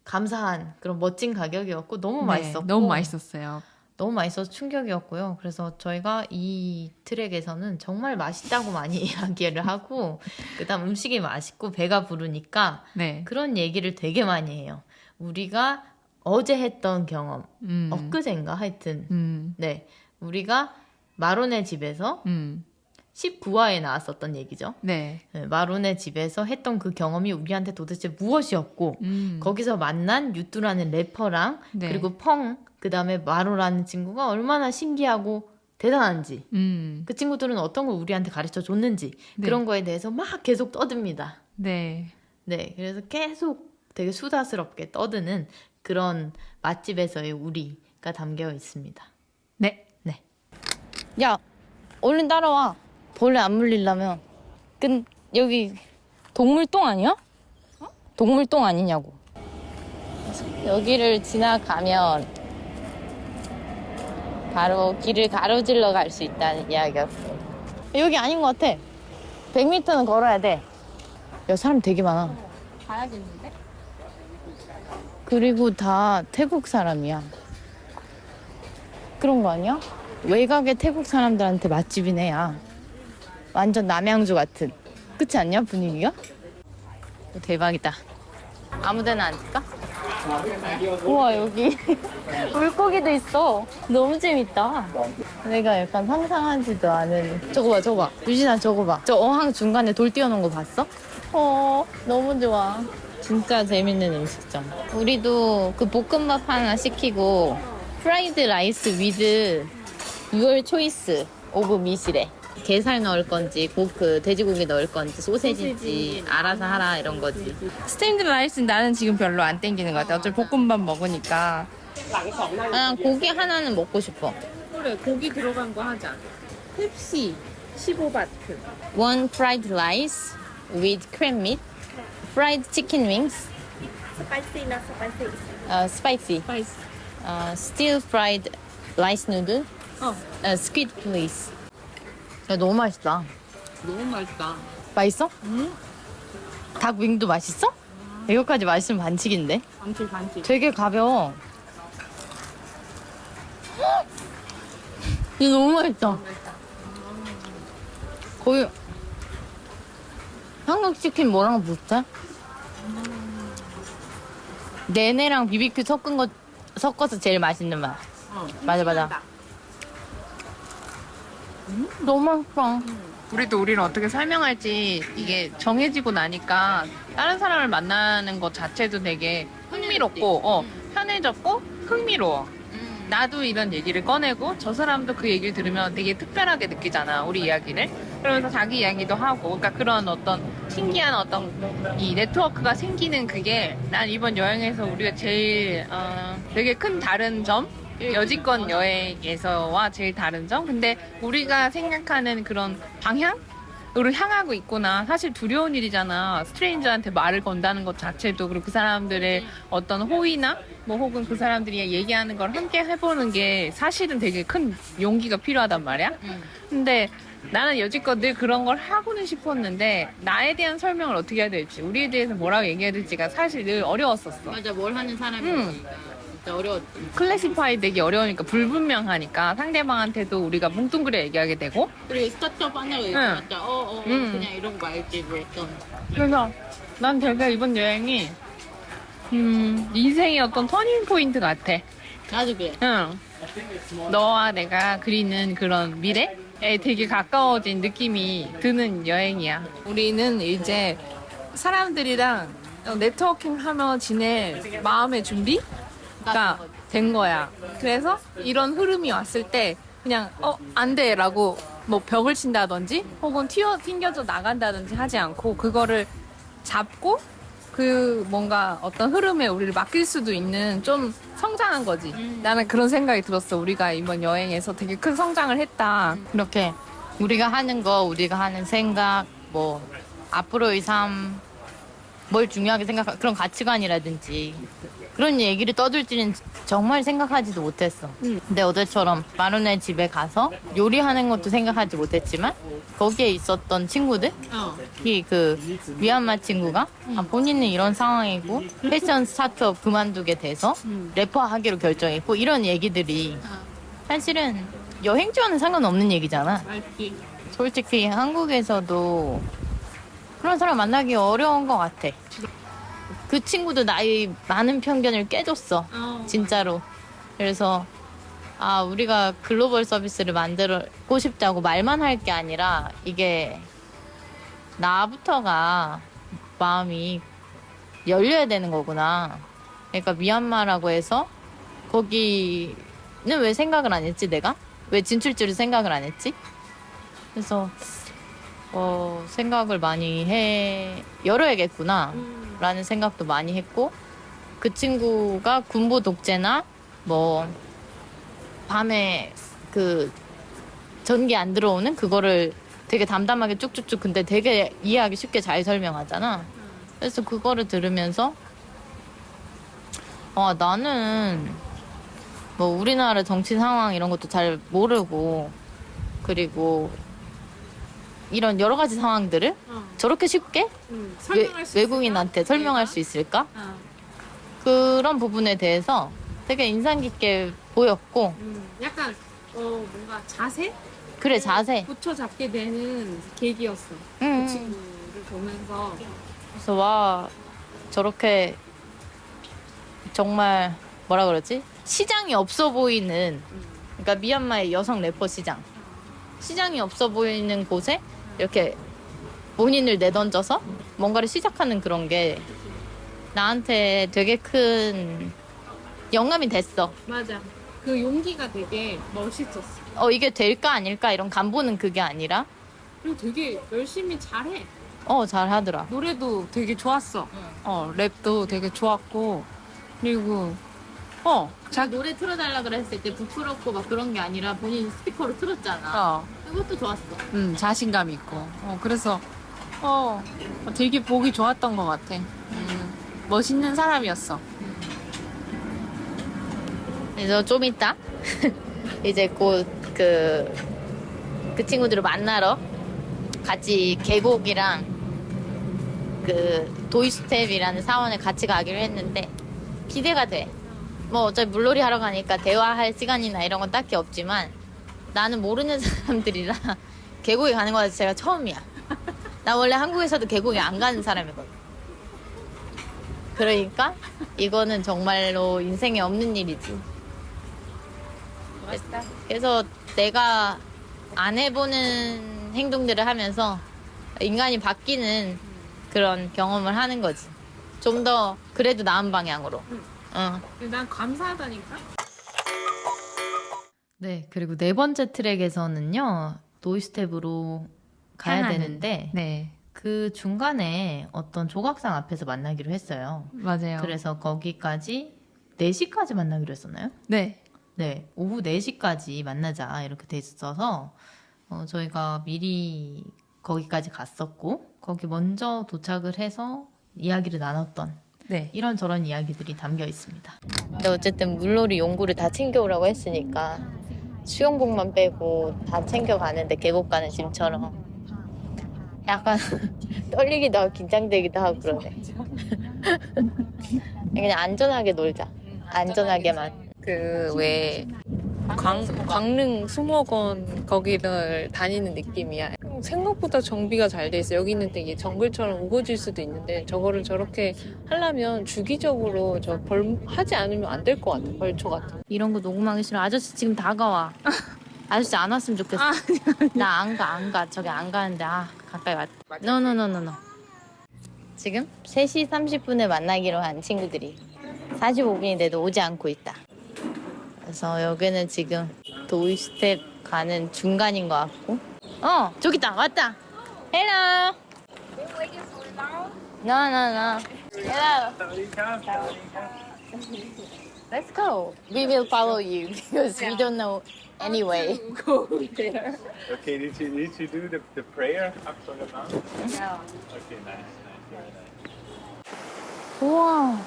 감사한 그런 멋진 가격이었고 너무 네, 맛있었고 너무 맛있었어요. 너무 맛있어서 충격이었고요. 그래서 저희가 이 트랙에서는 정말 맛있다고 많이 이야기를 하고 그다음 음식이 맛있고 배가 부르니까 네. 그런 얘기를 되게 많이 해요. 우리가 어제 했던 경험, 엊그젠가 하여튼 네, 우리가 마론의 집에서 19화에 나왔었던 얘기죠. 네. 네, 마론의 집에서 했던 그 경험이 우리한테 도대체 무엇이었고 거기서 만난 유뚜라는 래퍼랑 네. 그리고 펑 그다음에 마로라는 친구가 얼마나 신기하고 대단한지 그 친구들은 어떤 걸 우리한테 가르쳐 줬는지 네. 그런 거에 대해서 막 계속 떠듭니다. 네. 네, 그래서 계속 되게 수다스럽게 떠드는 그런 맛집에서의 우리가 담겨 있습니다. 네. 네. 야, 얼른 따라와. 벌레 안 물리려면. 여기 동물동 아니야? 동물동 아니냐고. 여기를 지나가면 바로 길을 가로질러 갈 수 있다는 이야기였어. 여기 아닌 것 같아. 100m는 걸어야 돼. 야, 사람 되게 많아. 가야겠는데? 그리고 다 태국 사람이야. 그런 거 아니야? 외곽의 태국 사람들한테 맛집이네, 야. 완전 남양주 같은. 그렇지 않냐, 분위기가? 대박이다. 아무데나 앉을까? 우와, 여기 물고기도 있어. 너무 재밌다. 내가 약간 상상하지도 않은. 저거 봐. 유진아, 저거 봐. 저 어항 중간에 돌 띄워놓은 거 봤어? 너무 좋아. 진짜 재밌는 음식점. 우리도 그 볶음밥 하나 시키고 프라이드 라이스 위드 유얼 초이스 오브 미시래. 게살 넣을 건지 그 돼지고기 넣을 건지 소세지인지 알아서 하라 이런 거지. 스테임드 라이스 나는 지금 별로 안 땡기는 것 같아. 어차피 볶음밥 먹으니까. 고기 하나는 먹고 싶어. 그래 고기 들어간 거 하자. 펩시 15바트. One fried rice with cream meat, fried chicken wings, Spicy, not spicy. spicy, 스파이스. still fried rice noodle, squid please. 야, 너무 맛있다. 너무 맛있다. 맛있어? 응. 닭 윙도 맛있어? 이거까지 맛있으면 반칙인데? 반칙. 되게 가벼워. 이거 너무 맛있다. 거의 한국 치킨 뭐랑 비슷해? 내내랑 비비큐 섞어서 제일 맛있는 맛. 맞아. 너무 맛있어. 우리도 우리를 어떻게 설명할지 이게 정해지고 나니까 다른 사람을 만나는 것 자체도 되게 흥미롭고 편해졌고 흥미로워. 나도 이런 얘기를 꺼내고 저 사람도 그 얘기를 들으면 되게 특별하게 느끼잖아, 우리 이야기를. 그러면서 자기 이야기도 하고, 그러니까 그런 어떤 신기한 어떤 이 네트워크가 생기는 그게 난 이번 여행에서 우리가 제일 되게 큰 다른 점? 여지껏 여행에서와 제일 다른 점? 근데 우리가 생각하는 그런 방향? 으로 향하고 있구나. 사실 두려운 일이잖아. 스트레인저한테 말을 건다는 것 자체도. 그리고 그 사람들의 어떤 호의나 뭐 혹은 그 사람들이 얘기하는 걸 함께 해보는 게 사실은 되게 큰 용기가 필요하단 말이야. 근데 나는 여지껏 늘 그런 걸 하고는 싶었는데 나에 대한 설명을 어떻게 해야 될지, 우리에 대해서 뭐라고 얘기해야 될지가 사실 늘 어려웠었어. 맞아, 뭘 하는 사람이니까. 진짜 어려웠지. 클래시파이 되기 어려우니까, 불분명하니까 상대방한테도 우리가 뭉뚱그려 얘기하게 되고. 그리고 스타트업 하냐고 얘기하자. 그냥 이런 거 말지 뭐 어떤. 그래서 난 되게 이번 여행이 인생의 어떤 터닝 포인트 같아. 나도 그래. 응. 너와 내가 그리는 그런 미래에 되게 가까워진 느낌이 드는 여행이야. 우리는 이제 사람들이랑 네트워킹 하며 지낼 마음의 준비가 된 거야. 그래서 이런 흐름이 왔을 때 그냥 안 돼라고 뭐 벽을 친다든지 혹은 튕겨져 나간다든지 하지 않고 그거를 잡고 그 뭔가 어떤 흐름에 우리를 맡길 수도 있는 좀 성장한 거지. 나는 그런 생각이 들었어. 우리가 이번 여행에서 되게 큰 성장을 했다. 이렇게 우리가 하는 거, 우리가 하는 생각, 뭐 앞으로의 삶, 뭘 중요하게 생각하 그런 가치관이라든지 그런 얘기를 떠들지는 정말 생각하지도 못했어. 근데 어제처럼 마루네 집에 가서 요리하는 것도 생각하지 못했지만 거기에 있었던 친구들, 특히 그 미얀마 친구가 본인은 이런 상황이고 패션 스타트업 그만두게 돼서 래퍼 하기로 결정했고 이런 얘기들이 사실은 여행지와는 상관없는 얘기잖아. 솔직히 한국에서도 그런 사람 만나기 어려운 것 같아. 그 친구도 나의 많은 편견을 깨줬어. 진짜로. 그래서 우리가 글로벌 서비스를 만들고 싶다고 말만 할 게 아니라 이게 나부터가 마음이 열려야 되는 거구나. 그러니까 미얀마라고 해서 거기는 왜 생각을 안 했지 내가? 왜 진출지를 생각을 안 했지? 그래서 생각을 많이 열어야겠구나 라는 생각도 많이 했고, 그 친구가 군부 독재나 뭐 밤에 그 전기 안 들어오는 그거를 되게 담담하게 쭉쭉쭉 근데 되게 이해하기 쉽게 잘 설명하잖아. 그래서 그거를 들으면서 나는 뭐 우리나라 정치 상황 이런 것도 잘 모르고 그리고 이런 여러 가지 상황들을 저렇게 쉽게 외국인한테 설명할 수 있을까? 그런 부분에 대해서 되게 인상 깊게 보였고 약간 뭔가 자세? 그래 자세. 붙여 잡게 되는 계기였어. 그 친구를 보면서. 그래서 와 저렇게 정말 뭐라 그러지? 시장이 없어 보이는 그러니까 미얀마의 여성 래퍼 시장이 없어 보이는 곳에 이렇게 본인을 내던져서 뭔가를 시작하는 그런 게 나한테 되게 큰 영감이 됐어. 맞아. 그 용기가 되게 멋있었어. 이게 될까 아닐까 이런 간보는 그게 아니라 그리고 되게 열심히 잘해. 잘하더라. 노래도 되게 좋았어. 랩도 되게 좋았고. 그리고 노래 틀어달라 그랬을 때 부끄럽고 막 그런 게 아니라 본인 스피커로 틀었잖아. 그것도 좋았어. 자신감 있고. 그래서 되게 보기 좋았던 것 같아. 멋있는 사람이었어. 그래서 좀 이따 이제 곧 그 그 친구들을 만나러 같이 계곡이랑 그 도이스텝이라는 사원에 같이 가기로 했는데 기대가 돼. 뭐 어차피 물놀이 하러 가니까 대화할 시간이나 이런 건 딱히 없지만 나는 모르는 사람들이랑 계곡에 가는 거 자체가 처음이야. 나 원래 한국에서도 계곡에 안 가는 사람이거든. 그러니까 이거는 정말로 인생에 없는 일이지. 그래서 내가 안 해보는 행동들을 하면서 인간이 바뀌는 그런 경험을 하는 거지. 좀 더 그래도 나은 방향으로. 난 감사하다니까. 네, 그리고 네 번째 트랙에서는요, 도이스텝으로 가야 되는데, 네, 그 중간에 어떤 조각상 앞에서 만나기로 했어요. 맞아요. 그래서 거기까지 4시까지 만나기로 했었나요? 네, 네, 오후 4시까지 만나자 이렇게 돼 있어서 저희가 미리 거기까지 갔었고 거기 먼저 도착을 해서 이야기를 나눴던 네. 이런저런 이야기들이 담겨 있습니다. 근데 어쨌든 물놀이 용구를 다 챙겨오라고 했으니까 수영복만 빼고 다 챙겨가는데 계곡 가는 짐처럼 약간 떨리기도 하고 긴장되기도 하고 그러네. 그냥 안전하게 놀자. 안전하게만. 그 왜 강릉 수목원 거기를 다니는 느낌이야. 생각보다 정비가 잘 돼 있어. 여기는 되게 정글처럼 우거질 수도 있는데 저거를 저렇게 하려면 주기적으로 하지 않으면 안 될 것 같아. 벌초 같은 거. 이런 거 녹음하기 싫어. 아저씨 지금 다가와. 아저씨 안 왔으면 좋겠어. 나 안 가. 저기 안 가는데 가까이 왔다. 노노노노노. 지금 3시 30분에 만나기로 한 친구들이 45분이 돼도 오지 않고 있다. 그래서 여기는 지금 도이스텝 가는 중간인 것 같고. 저기 있다. 왔다. Hello. No. Hello. Let's go. We will follow you because we don't know anyway. Okay, did you do the prayer up for the mountain? No. Okay, nice. Very nice. 우와.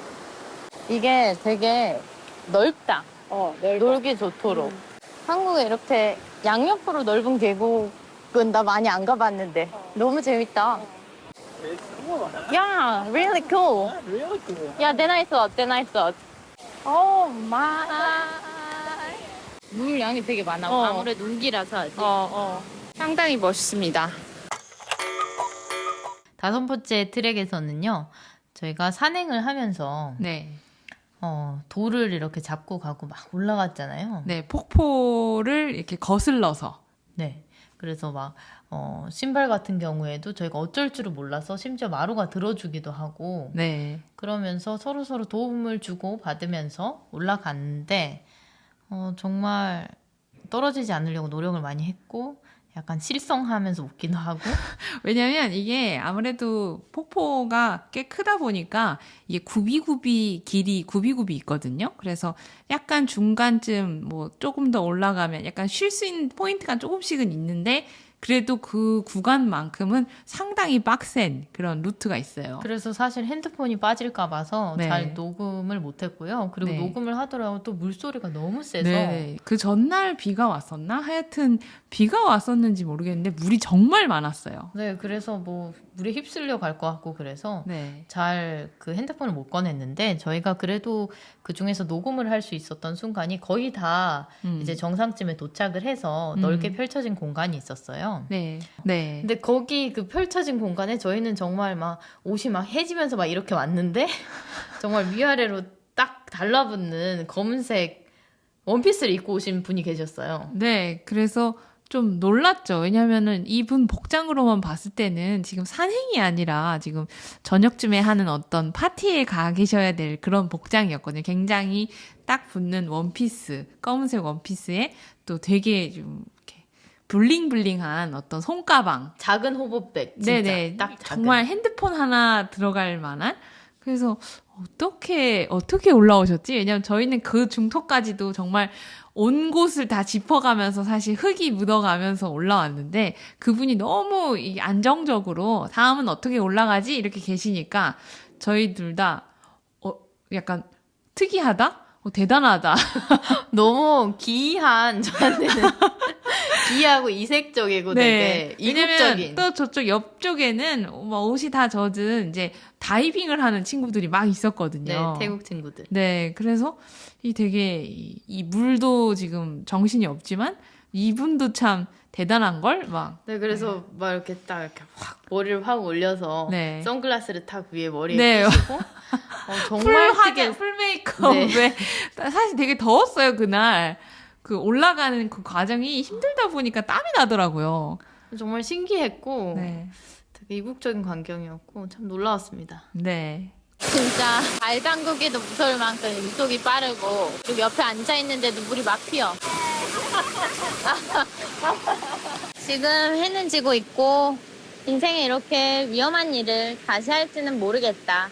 이게 되게 넓다. 넓어. 놀기 좋도록. 한국에 이렇게 양옆으로 넓은 계곡은 나 많이 안 가봤는데 너무 재밌다. Yeah, really cool. Really cool. Yeah, then I thought. Oh my. 물 양이 되게 많아. 아무래도 우기라서. 상당히 멋있습니다. 5번째 트랙에서는요, 저희가 산행을 하면서 네. 돌을 이렇게 잡고 가고 막 올라갔잖아요. 네, 폭포를 이렇게 거슬러서. 네. 그래서 막 신발 같은 경우에도 저희가 어쩔 줄을 몰라서 심지어 마루가 들어주기도 하고 네. 그러면서 서로 도움을 주고 받으면서 올라갔는데 정말 떨어지지 않으려고 노력을 많이 했고 약간 실성하면서 웃기도 하고 왜냐면 이게 아무래도 폭포가 꽤 크다 보니까 이게 길이 굽이굽이 있거든요. 그래서 약간 중간쯤 뭐 조금 더 올라가면 약간 쉴 수 있는 포인트가 조금씩은 있는데 그래도 그 구간만큼은 상당히 빡센 그런 루트가 있어요. 그래서 사실 핸드폰이 빠질까 봐서 네. 잘 녹음을 못했고요. 그리고 네. 녹음을 하더라도 또 물소리가 너무 세서 네. 그 전날 비가 왔었나? 하여튼 비가 왔었는지 모르겠는데 물이 정말 많았어요. 네, 그래서 뭐 물에 휩쓸려 갈 것 같고 그래서 네. 잘 그 핸드폰을 못 꺼냈는데 저희가 그래도 그 중에서 녹음을 할 수 있었던 순간이 거의 다 이제 정상쯤에 도착을 해서 넓게 펼쳐진 공간이 있었어요. 네. 네. 근데 거기 그 펼쳐진 공간에 저희는 정말 막 옷이 막 해지면서 막 이렇게 왔는데 정말 위아래로 딱 달라붙는 검은색 원피스를 입고 오신 분이 계셨어요. 네, 그래서 좀 놀랐죠. 왜냐면은 이분 복장으로만 봤을 때는 지금 산행이 아니라 지금 저녁쯤에 하는 어떤 파티에 가 계셔야 될 그런 복장이었거든요. 굉장히 딱 붙는 원피스, 검은색 원피스에 또 되게 좀 이렇게 블링블링한 어떤 손가방. 작은 호보백 진짜 네네. 딱 작은. 정말 핸드폰 하나 들어갈 만한. 그래서 어떻게 올라오셨지? 왜냐면 저희는 그 중턱까지도 정말 온 곳을 다 짚어가면서 사실 흙이 묻어가면서 올라왔는데 그분이 너무 안정적으로 다음은 어떻게 올라가지? 이렇게 계시니까 저희 둘 다 약간 특이하다? 대단하다. 너무 기이한 저한테는 B하고 이색적이고 되게 왜냐면 이국적인. 또 저쪽 옆쪽에는 뭐 옷이 다 젖은 이제 다이빙을 하는 친구들이 막 네, 있었거든요. 태국 친구들. 네, 그래서 이 되게 이 물도 지금 정신이 없지만 이분도 참 대단한 걸 막. 네, 그래서 막 이렇게 딱 이렇게 확 머리를 확 올려서 네. 선글라스를 딱 위에 머리에 네. 끼시고 정말 되게 풀 메이크업에 사실 되게 더웠어요 그날. 그 올라가는 그 과정이 힘들다 보니까 땀이 나더라고요. 정말 신기했고 네. 되게 이국적인 광경이었고 참 놀라웠습니다. 네. 진짜 발 담그기도 무서울 만큼 이속이 빠르고 그리고 옆에 앉아 있는데도 물이 막 튀어. 지금 해는 지고 있고 인생에 이렇게 위험한 일을 다시 할지는 모르겠다.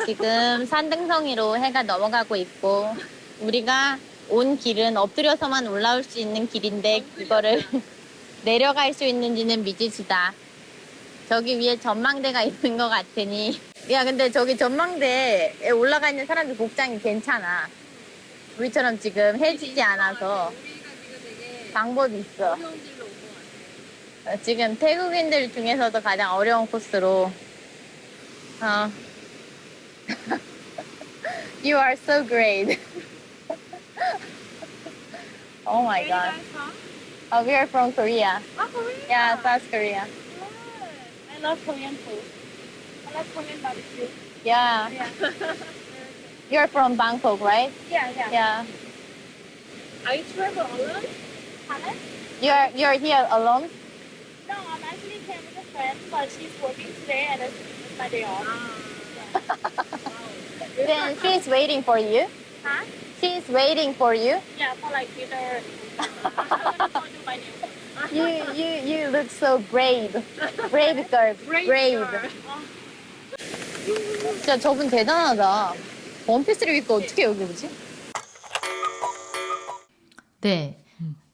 지금 산등성이로 해가 넘어가고 있고 우리가 온 길은 엎드려서만 올라올 수 있는 길인데 이거를 내려갈 수 있는지는 미지수다. 저기 위에 전망대가 있는 것 같으니 야 근데 저기 전망대에 올라가 있는 사람들 복장이 괜찮아. 우리처럼 지금 해지지 않아서 방법이 있어. 지금 태국인들 중에서도 가장 어려운 코스로 You are so great. Oh my god. We are from Korea. Oh, Korea. Yeah, South Korea. I love Korean food. I love Korean barbecue. Yeah. Yeah. You're from Bangkok, right? Yeah, yeah. Yeah. Are you travel alone? Pardon? You're here alone? No, I'm actually came with a friend, but she's working today and it's my day off. Then she's waiting for you. Huh? She's waiting for you. Yeah, for like dinner. I'm gonna go do my nails. You look so brave. Brave girl. Brave. 진짜 저분 대단하다. 원피스를 입고 어떻게 여기 오지? 네.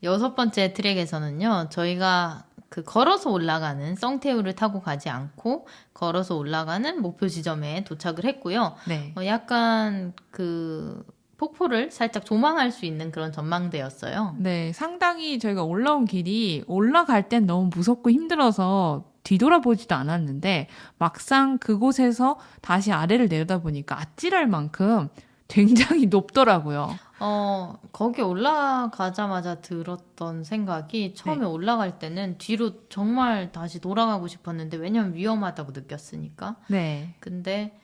6번째 트랙에서는요. 저희가 그 걸어서 올라가는 썽태우를 타고 가지 않고 걸어서 올라가는 목표 지점에 도착을 했고요. 네. 약간 그 폭포를 살짝 조망할 수 있는 그런 전망대였어요. 네, 상당히 저희가 올라온 길이 올라갈 땐 너무 무섭고 힘들어서 뒤돌아보지도 않았는데 막상 그곳에서 다시 아래를 내려다보니까 아찔할 만큼 굉장히 높더라고요. 거기 올라가자마자 들었던 생각이 처음에 네. 올라갈 때는 뒤로 정말 다시 돌아가고 싶었는데 왜냐면 위험하다고 느꼈으니까. 네. 근데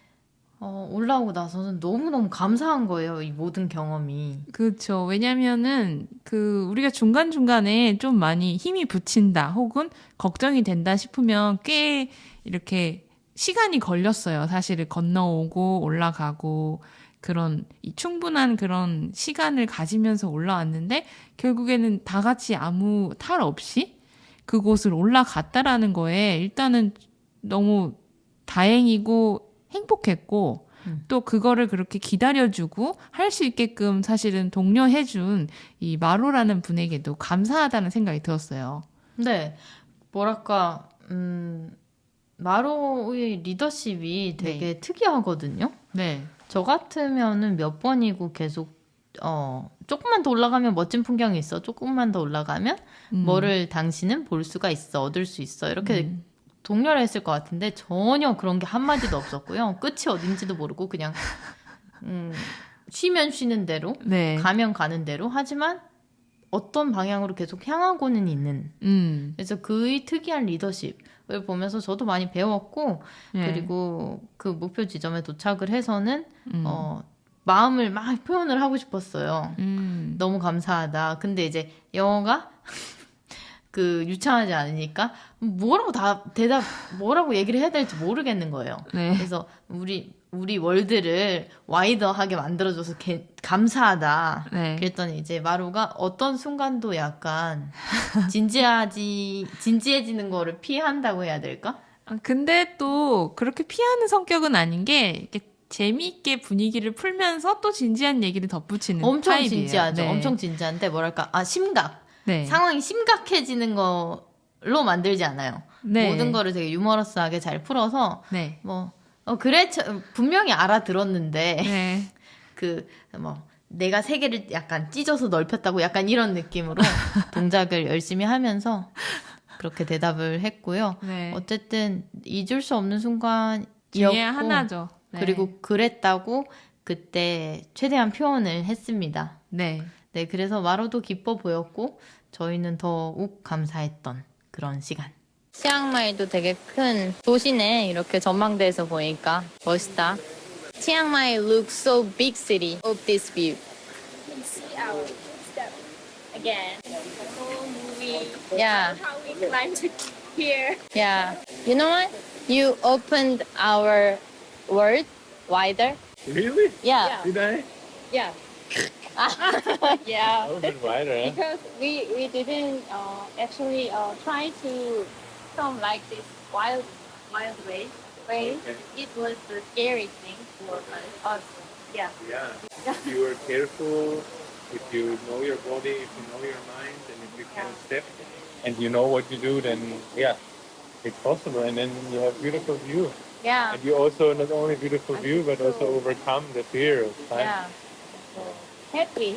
올라오고 나서는 너무너무 감사한 거예요. 이 모든 경험이. 그렇죠. 왜냐면은 우리가 중간중간에 좀 많이 힘이 붙인다 혹은 걱정이 된다 싶으면 꽤 이렇게 시간이 걸렸어요. 사실은 건너오고 올라가고 그런 충분한 그런 시간을 가지면서 올라왔는데 결국에는 다 같이 아무 탈 없이 그곳을 올라갔다라는 거에 일단은 너무 다행이고 행복했고 또 그거를 그렇게 기다려주고 할 수 있게끔 사실은 독려해준 이 마로라는 분에게도 감사하다는 생각이 들었어요. 네. 뭐랄까, 마로의 리더십이 되게 특이하거든요. 네. 저 같으면은 몇 번이고 계속, 조금만 더 올라가면 멋진 풍경이 있어. 조금만 더 올라가면 뭐를 당신은 볼 수가 있어. 얻을 수 있어. 이렇게 독려를 했을 것 같은데 전혀 그런 게 한마디도 없었고요. 끝이 어딘지도 모르고 그냥 쉬면 쉬는 대로 네. 가면 가는 대로 하지만 어떤 방향으로 계속 향하고는 있는 그래서 그의 특이한 리더십을 보면서 저도 많이 배웠고 네. 그리고 그 목표 지점에 도착을 해서는 마음을 막 표현을 하고 싶었어요. 너무 감사하다. 근데 이제 영어가 유창하지 않으니까 뭐라고 얘기를 해야 될지 모르겠는 거예요. 네. 그래서 우리 월드를 와이더하게 만들어줘서 감사하다. 네. 그랬더니 이제 마루가 어떤 순간도 약간 진지해지는 거를 피한다고 해야 될까? 근데 또 그렇게 피하는 성격은 아닌 게 이렇게 재미있게 분위기를 풀면서 또 진지한 얘기를 덧붙이는 엄청 타입이에요. 진지하죠. 네. 엄청 진지한데 뭐랄까 심각. 네. 상황이 심각해지는 걸로 만들지 않아요. 네. 모든 거를 되게 유머러스하게 잘 풀어서 네. 그래 분명히 알아들었는데 네. 내가 세계를 약간 찢어서 넓혔다고 약간 이런 느낌으로 동작을 열심히 하면서 그렇게 대답을 했고요. 네. 어쨌든 잊을 수 없는 순간이었고 중에 하나죠. 네. 그리고 그랬다고 그때 최대한 표현을 했습니다. 네. 네, 그래서 마로도 기뻐 보였고 저희는 더욱 감사했던 그런 시간. 치앙마이도 되게 큰 도시네. 이렇게 전망대에서 보니까 멋있다. 치앙마이 looks so big city of this view. See our footsteps again. The whole movie. Yeah, How we climbed to here. yeah. You know what? You opened our world wider. Really? Yeah, Did I? yeah. yeah. Open wider, huh? Because we didn't actually try to come like this wild way. Okay. It was the scary thing for us. Yeah. Yeah. If you are careful, if you know your body, if you know your mind, and if you can step and you know what you do, then yeah, it's possible. And then you have beautiful view. Yeah. And you also not only beautiful view, but also overcome the fear of time. Yeah. Happy.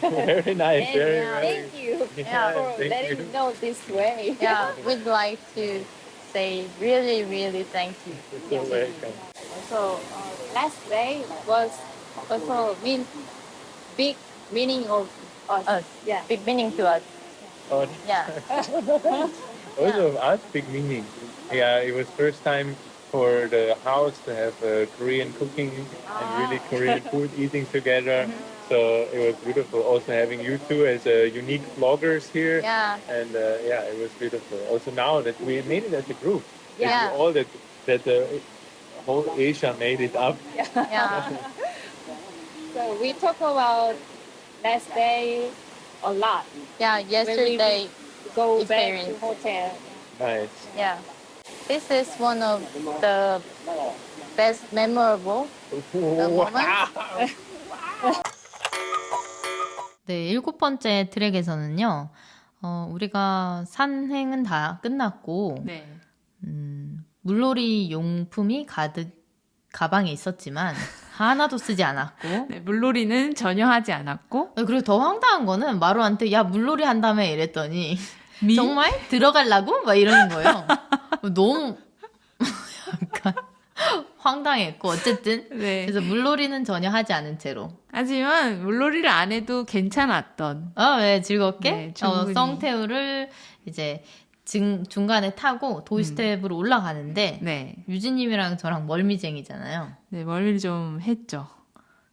Very nice. Very, Yeah. very. Thank you Yeah. for Thank letting you. me know this way. Yeah. We'd like to say really, really thank you. You're welcome. So last day was also big meaning of us. Us. Yeah. Big meaning to us. Oh, Yeah. also us, big meaning. Yeah, it was first time for the house to have Korean cooking and really Korean food eating together. So it was beautiful. Also having you two as unique vloggers here. Yeah. And yeah, it was beautiful. Also now that we made it as a group. That Yeah. we all that whole Asia made it up. Yeah. So we talk about last day a lot. Yeah. Yesterday. Go Experience. back to hotel. Nice. Yeah. This is one of the best memorable moments. 네, 7번째 트랙에서는요. 우리가 산행은 다 끝났고 네. 물놀이 용품이 가득 가방에 있었지만 하나도 쓰지 않았고 네, 물놀이는 전혀 하지 않았고 그리고 더 황당한 거는 마루한테 야 물놀이 한다며 이랬더니 미? 정말 들어가려고? 막 이러는 거예요. 너무 약간 황당했고 어쨌든 네. 그래서 물놀이는 전혀 하지 않은 채로 하지만 물놀이를 안 해도 괜찮았던. 네, 즐겁게 네, 충분히. 썽태우를 이제 중간에 타고 도시스텝으로 올라가는데 네. 유진님이랑 저랑 멀미쟁이잖아요. 네, 멀리 좀 했죠.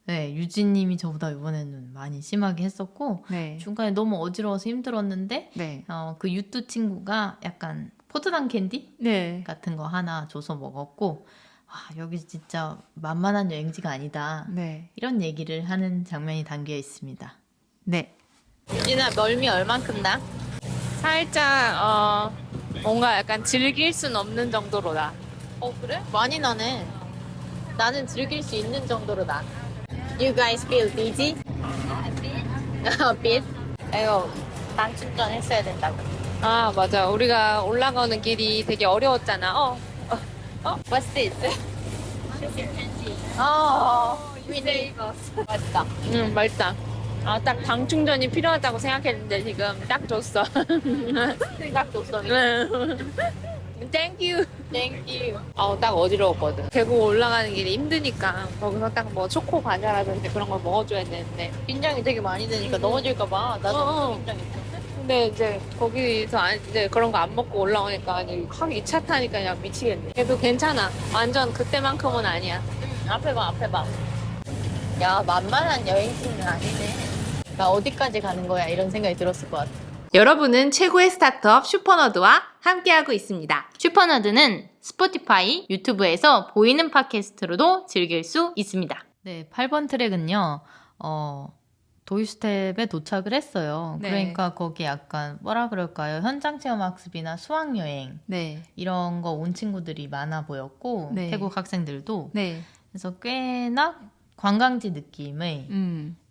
네, 유진님이 저보다 이번에는 많이 심하게 했었고 네. 중간에 너무 어지러워서 힘들었는데 네. 그 유뚜 친구가 약간 포도당 캔디 네. 같은 거 하나 줘서 먹었고 여기 진짜 만만한 여행지가 아니다. 네. 이런 얘기를 하는 장면이 담겨 있습니다. 네. 유진아 멀미 얼만큼 나? 살짝 뭔가 약간 즐길 순 없는 정도로다. 그래? 많이 나네. 나는 즐길 수 있는 정도로 나. You guys feel dizzy? A bit. 이거 단 충전 했어야 된다고. 아, 맞아. 우리가 올라가는 길이 되게 어려웠잖아. What's this? We save us. 맛있다. 맛있다. 딱 당 충전이 필요하다고 생각했는데 지금 딱 줬어. 생각도 없어. Thank you. Thank you. 딱 어지러웠거든. 계곡 올라가는 길이 힘드니까 거기서 딱 뭐 초코 과자라든지 그런 걸 먹어줘야 되는데. 긴장이 되게 많이 되니까 넘어질까봐 나도 어. 긴장했어. 근데 이제 거기서 이제 그런 거 안 먹고 올라오니까 확 2차 타니까 그냥 미치겠네. 그래도 괜찮아. 완전 그때만큼은 아니야. 앞에 봐, 앞에 봐. 야, 만만한 여행지는 아니네. 나 어디까지 가는 거야? 이런 생각이 들었을 것 같아. 여러분은 최고의 스타트업 슈퍼너드와 함께하고 있습니다. 슈퍼너드는 스포티파이, 유튜브에서 보이는 팟캐스트로도 즐길 수 있습니다. 네, 8번 트랙은요. 도시스텝에 도착을 했어요. 네. 그러니까 거기 약간 뭐라 그럴까요? 현장 체험 학습이나 수학 여행 네. 이런 거 온 친구들이 많아 보였고 네. 태국 학생들도 네. 그래서 꽤나 관광지 느낌의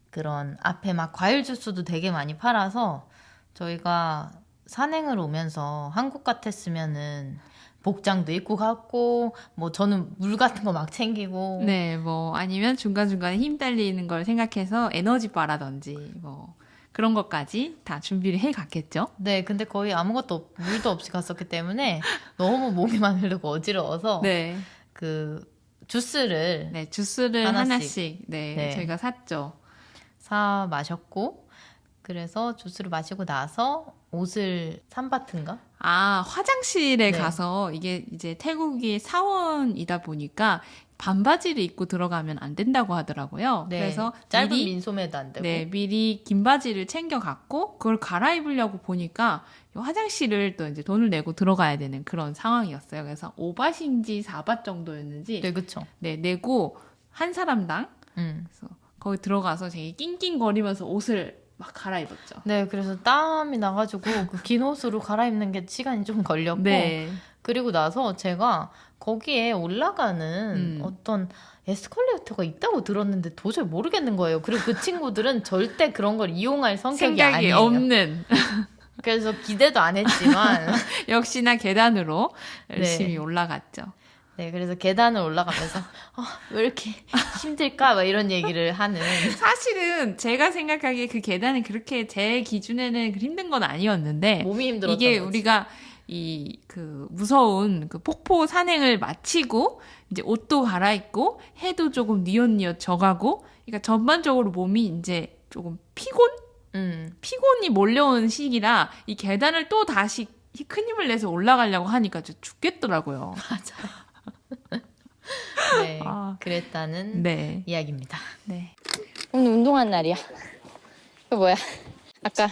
그런 앞에 막 과일 주스도 되게 많이 팔아서 저희가 산행을 오면서 한국 같았으면은 복장도 입고 갔고 뭐 저는 물 같은 거 막 챙기고 네, 뭐 아니면 중간중간에 힘 딸리는 걸 생각해서 에너지바라든지 뭐 그런 것까지 다 준비를 해 갔겠죠. 네, 근데 거의 물도 없이 갔었기 때문에 너무 목이만 흐르고 어지러워서 네. 그 주스를 네, 주스를 하나씩 네, 네. 저희가 샀죠. 사 마셨고 그래서 주스를 마시고 나서 옷을 산바트인가? 아, 화장실에 네. 가서 이게 이제 태국이 사원이다 보니까 반바지를 입고 들어가면 안 된다고 하더라고요. 네, 그래서 짧은 미리 민소매도 안 되고 네, 미리 긴 바지를 챙겨 갔고 그걸 갈아입으려고 보니까 이 화장실을 또 이제 돈을 내고 들어가야 되는 그런 상황이었어요. 그래서 5바트인지 4바트 정도였는지 네, 그쵸. 네, 내고 한 사람당 그래서 거기 들어가서 되게 낑낑거리면서 옷을 막 갈아입었죠. 네, 그래서 땀이 나가지고 그 긴 옷으로 갈아입는 게 시간이 좀 걸렸고 네. 그리고 나서 제가 거기에 올라가는 어떤 에스컬레이터가 있다고 들었는데 도저히 모르겠는 거예요. 그리고 그 친구들은 절대 그런 걸 이용할 성격이 생각이 아니에요. 없는 그래서 기대도 안 했지만 역시나 계단으로 네. 열심히 올라갔죠. 네, 그래서 계단을 올라가면서 왜 이렇게 힘들까? 막 이런 얘기를 하는 사실은 제가 생각하기에 그 계단은 그렇게 제 기준에는 힘든 건 아니었는데 몸이 힘들었던 이게 거지. 우리가 이 그 무서운 그 폭포 산행을 마치고 이제 옷도 갈아입고 해도 조금 뉘엿뉘엿 져가고 그러니까 전반적으로 몸이 이제 조금 피곤이 몰려오는 시기라 이 계단을 또 다시 큰 힘을 내서 올라가려고 하니까 진짜 죽겠더라고요. 네, 아. 그랬다는 네. 이야기입니다. 네. 오늘 운동한 날이야. 그 뭐야? 아까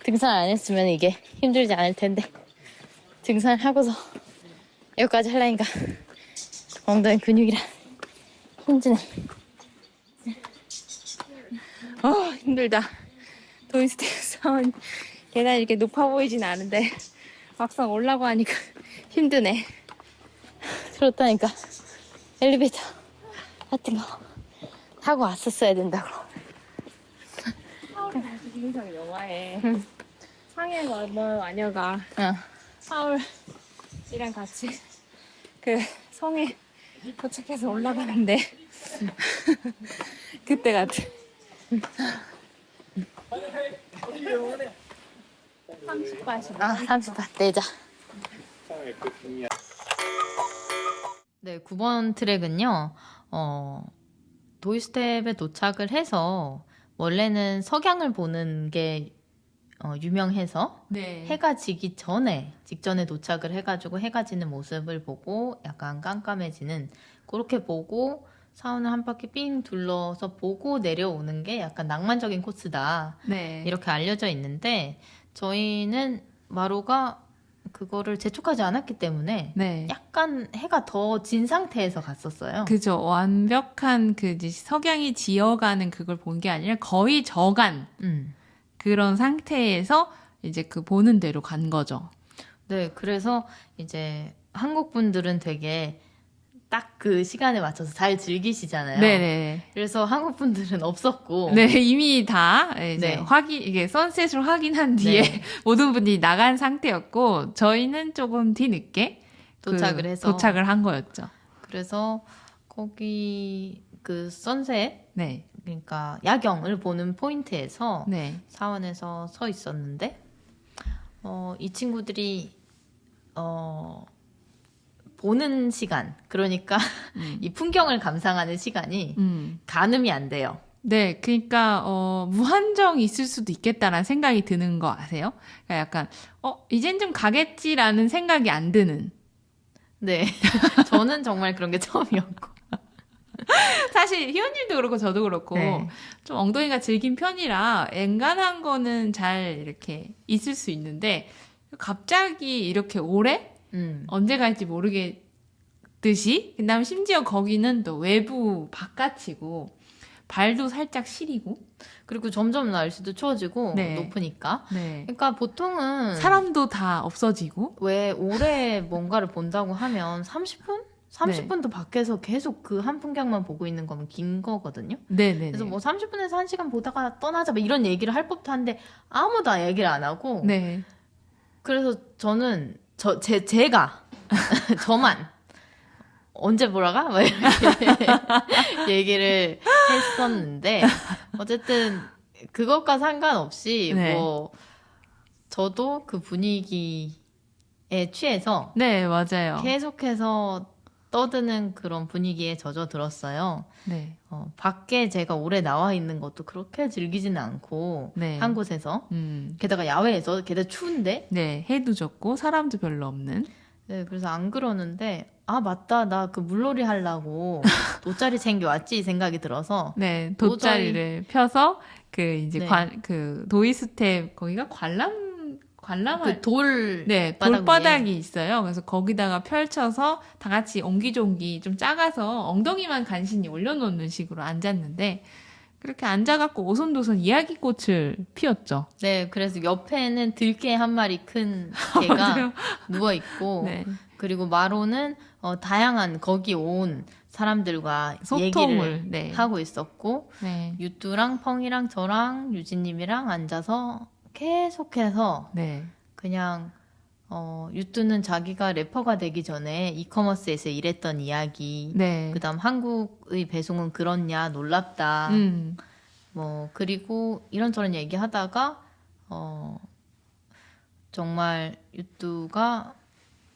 등산 안 했으면 이게 힘들지 않을 텐데 등산을 하고서 여기까지 하려니까 엉덩이 근육이랑 힘드네. 힘들다. 도인스테이션 계단이 이렇게 높아 보이진 않은데 막상 올라고 하니까 힘드네. 그렇다니까 엘리베이터 같은 거 타고 왔었어야 된다고. 김인성 영화에 상해 마녀가 응. 사울이랑 같이 그 성에 도착해서 올라가는데 그때 같아. 30바트. 아, 30바 내자. 네, 9번 트랙은요, 도이스텝에 도착을 해서, 원래는 석양을 보는 게, 유명해서, 네. 해가 지기 직전에 도착을 해가지고 해가 지는 모습을 보고, 약간 깜깜해지는, 그렇게 보고, 사원을 한 바퀴 삥 둘러서 보고 내려오는 게 약간 낭만적인 코스다. 네. 이렇게 알려져 있는데, 저희는 마루가 그거를 재촉하지 않았기 때문에, 네. 약간 해가 더 진 상태에서 갔었어요. 그죠. 완벽한 그 이제 석양이 지어가는 그걸 본 게 아니라 거의 저간 그런 상태에서 이제 그 보는 대로 간 거죠. 네, 그래서 이제 한국 분들은 되게 딱 그 시간에 맞춰서 잘 즐기시잖아요. 네네. 그래서 한국 분들은 없었고, 네, 이미 다 이제 네. 이게 선셋을 확인한 뒤에 네. 모든 분들이 나간 상태였고 저희는 조금 뒤늦게 도착을 한 거였죠. 그래서 거기 그 선셋, 네. 그러니까 야경을 보는 포인트에서 네. 사원에서 서 있었는데, 이 친구들이 보는 시간, 그러니까 이 풍경을 감상하는 시간이 가늠이 안 돼요. 네, 그러니까 무한정 있을 수도 있겠다라는 생각이 드는 거 아세요? 그러니까 약간 이젠 좀 가겠지라는 생각이 안 드는. 네, 저는 정말 그런 게 처음이었고. 사실 희원님도 그렇고 저도 그렇고 네. 좀 엉덩이가 질긴 편이라 엔간한 거는 잘 이렇게 있을 수 있는데 갑자기 이렇게 오래 언제 갈지 모르겠듯이 그다음 심지어 거기는 또 외부 바깥이고 발도 살짝 시리고 그리고 점점 날씨도 추워지고 네. 높으니까. 네. 그러니까 보통은 사람도 다 없어지고 왜 오래 뭔가를 본다고 하면 30분? 30분도 밖에서 계속 그 한 풍경만 보고 있는 거면 긴 거거든요. 네네. 그래서 뭐 30분에서 1시간 보다가 떠나자 뭐 이런 얘기를 할 법도 한데 아무도 얘기를 안 하고 네. 그래서 저는 제가 저만 언제 보러 가? 막 이렇게 얘기를 했었는데 어쨌든 그것과 상관없이 네. 뭐 저도 그 분위기에 취해서 네, 맞아요. 계속해서 떠드는 그런 분위기에 젖어들었어요. 네. 밖에 제가 오래 나와 있는 것도 그렇게 즐기지는 않고 네. 한 곳에서 음. 게다가 야외에서 게다가 추운데 네, 해도 좋고 사람도 별로 없는. 네, 그래서 안 그러는데 아 맞다 나 그 물놀이 하려고 돗자리 챙겨왔지 이 생각이 들어서 네, 돗자리를 펴서 그 이제 네. 그 도이스텝 거기가 관람 그 돌 네, 바닥 돌바닥이 위에. 있어요. 그래서 거기다가 펼쳐서 다 같이 옹기종기 좀 작아서 엉덩이만 간신히 올려놓는 식으로 앉았는데 그렇게 앉아갖고 오손도손 이야기꽃을 피웠죠. 네, 그래서 옆에는 들개 한 마리 큰 개가 맞아요. 누워 있고 네, 그리고 마로는 다양한 거기 온 사람들과 얘기를 소통을 네, 하고 있었고 네, 유뚜랑 펑이랑 저랑 유진님이랑 앉아서 계속해서 네, 그냥 유뚜는 자기가 래퍼가 되기 전에 이커머스에서 일했던 이야기 네, 그다음 한국의 배송은 그렇냐 놀랍다 뭐 그리고 이런저런 얘기하다가 정말 유뚜가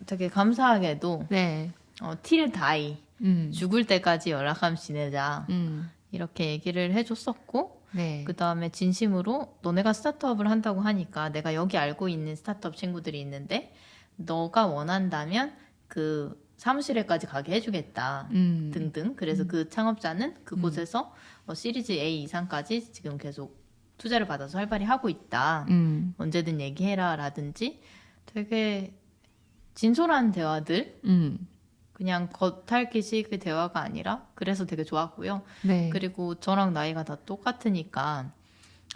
되게 감사하게도 네, till die 죽을 때까지 연락하면 지내자 이렇게 얘기를 해줬었고 네, 그 다음에 진심으로 너네가 스타트업을 한다고 하니까 내가 여기 알고 있는 스타트업 친구들이 있는데 너가 원한다면 그 사무실에까지 가게 해주겠다 등등 그래서 그 창업자는 그곳에서 시리즈 A 이상까지 지금 계속 투자를 받아서 활발히 하고 있다 언제든 얘기해라 라든지 되게 진솔한 대화들 그냥 겉핥기식 그 대화가 아니라 그래서 되게 좋았고요. 네, 그리고 저랑 나이가 다 똑같으니까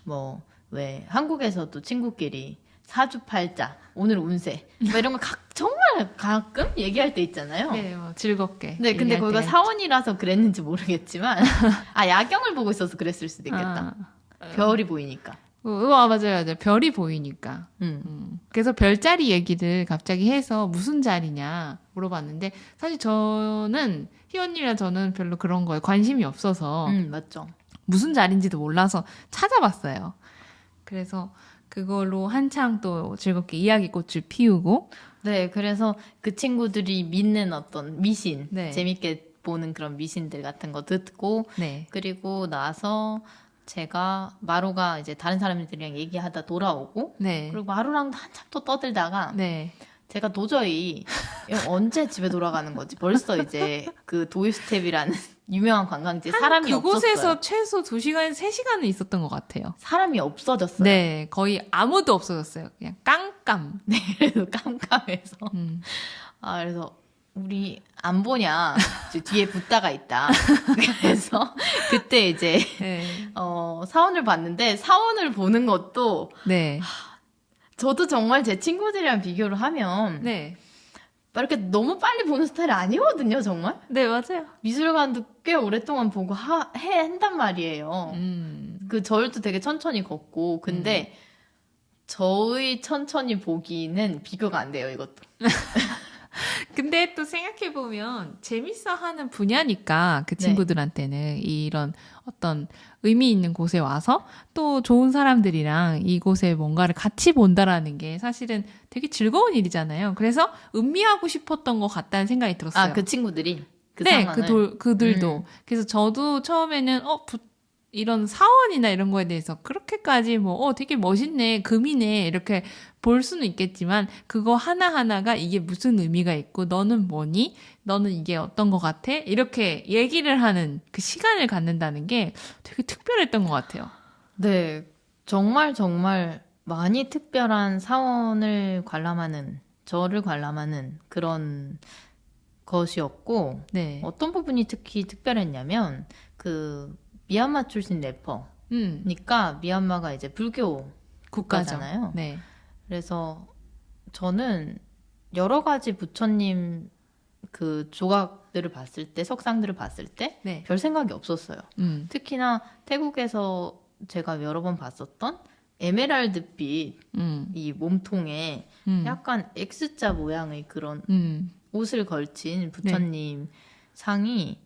뭐 왜 한국에서도 친구끼리 사주팔자 오늘 운세 뭐 이런 거 정말 가끔 얘기할 때 있잖아요. 네, 뭐 즐겁게. 네, 근데 얘기할 거기가 때. 사원이라서 그랬는지 모르겠지만 야경을 보고 있어서 그랬을 수도 있겠다. 별이 보이니까. 맞아요, 맞아요. 별이 보이니까. 그래서 별자리 얘기를 갑자기 해서 무슨 자리냐 물어봤는데 사실 저는 희원님이랑 저는 별로 그런 거에 관심이 없어서 맞죠. 무슨 자리인지도 몰라서 찾아봤어요. 그래서 그걸로 한창 또 즐겁게 이야기꽃을 피우고 네, 그래서 그 친구들이 믿는 어떤 미신, 네. 재밌게 보는 그런 미신들 같은 거 듣고 네, 그리고 나서 제가 마루가 이제 다른 사람들이랑 얘기하다 돌아오고 네, 그리고 마루랑도 한참 또 떠들다가 네, 제가 도저히 이거 언제 집에 돌아가는 거지? 벌써 이제 그 도이스텝이라는 유명한 관광지에 사람이 그곳에서 없었어요. 최소 2시간에서 3시간은 있었던 것 같아요. 사람이 없어졌어요. 네, 거의 아무도 없어졌어요. 그냥 깜깜. 그래서 깜깜해서 그래서 우리 안 보냐? 이제 뒤에 붙다가 있다. 그래서 그때 이제 네, 사원을 봤는데 사원을 보는 것도 네, 저도 정말 제 친구들이랑 비교를 하면 네, 막 이렇게 너무 빨리 보는 스타일이 아니거든요, 정말. 네, 맞아요. 미술관도 꽤 오랫동안 보고 한단 말이에요. 그 저울도 되게 천천히 걷고 근데 저의 천천히 보기는 비교가 안 돼요, 이것도. 근데 또 생각해보면 재밌어 하는 분야니까 그 친구들한테는 이런 어떤 의미 있는 곳에 와서 또 좋은 사람들이랑 이곳에 뭔가를 같이 본다라는 게 사실은 되게 즐거운 일이잖아요. 그래서 음미하고 싶었던 것 같다는 생각이 들었어요. 그 친구들이 그 네, 상황을. 그들도. 그래서 저도 처음에는 이런 사원이나 이런 거에 대해서 그렇게까지 되게 멋있네, 금이네 이렇게 볼 수는 있겠지만 그거 하나하나가 이게 무슨 의미가 있고 너는 뭐니? 너는 이게 어떤 것 같아? 이렇게 얘기를 하는 그 시간을 갖는다는 게 되게 특별했던 것 같아요. 네, 정말 정말 많이 특별한 사원을 관람하는, 저를 관람하는 그런 것이었고 네. 어떤 부분이 특히 특별했냐면 그 미얀마 출신 래퍼니까 미얀마가 이제 불교 국가잖아요. 네. 그래서 저는 여러 가지 부처님 그 조각들을 봤을 때, 석상들을 봤을 때 별 네. 생각이 없었어요. 특히나 태국에서 제가 여러 번 봤었던 에메랄드빛 음. 이 몸통에 약간 X자 모양의 그런 옷을 걸친 부처님 상이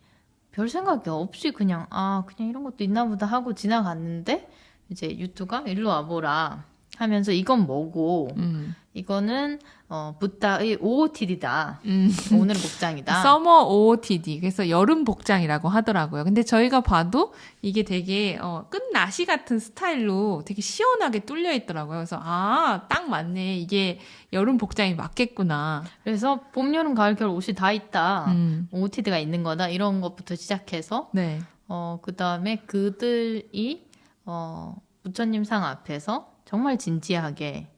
별 생각이 없이 그냥 그냥 이런 것도 있나 보다 하고 지나갔는데 이제 유투가 일로 와보라 하면서 이건 뭐고 이거는 부다의 OOTD다. 오늘은 복장이다. 서머 OOTD. 그래서 여름 복장이라고 하더라고요. 근데 저희가 봐도 이게 되게 끝나시 같은 스타일로 되게 시원하게 뚫려 있더라고요. 그래서 딱 맞네. 이게 여름 복장이 맞겠구나. 그래서 봄, 여름, 가을, 겨울 옷이 다 있다. OOTD가 있는 거다. 이런 것부터 시작해서 네. 그 다음에 그들이 부처님 상 앞에서 정말 진지하게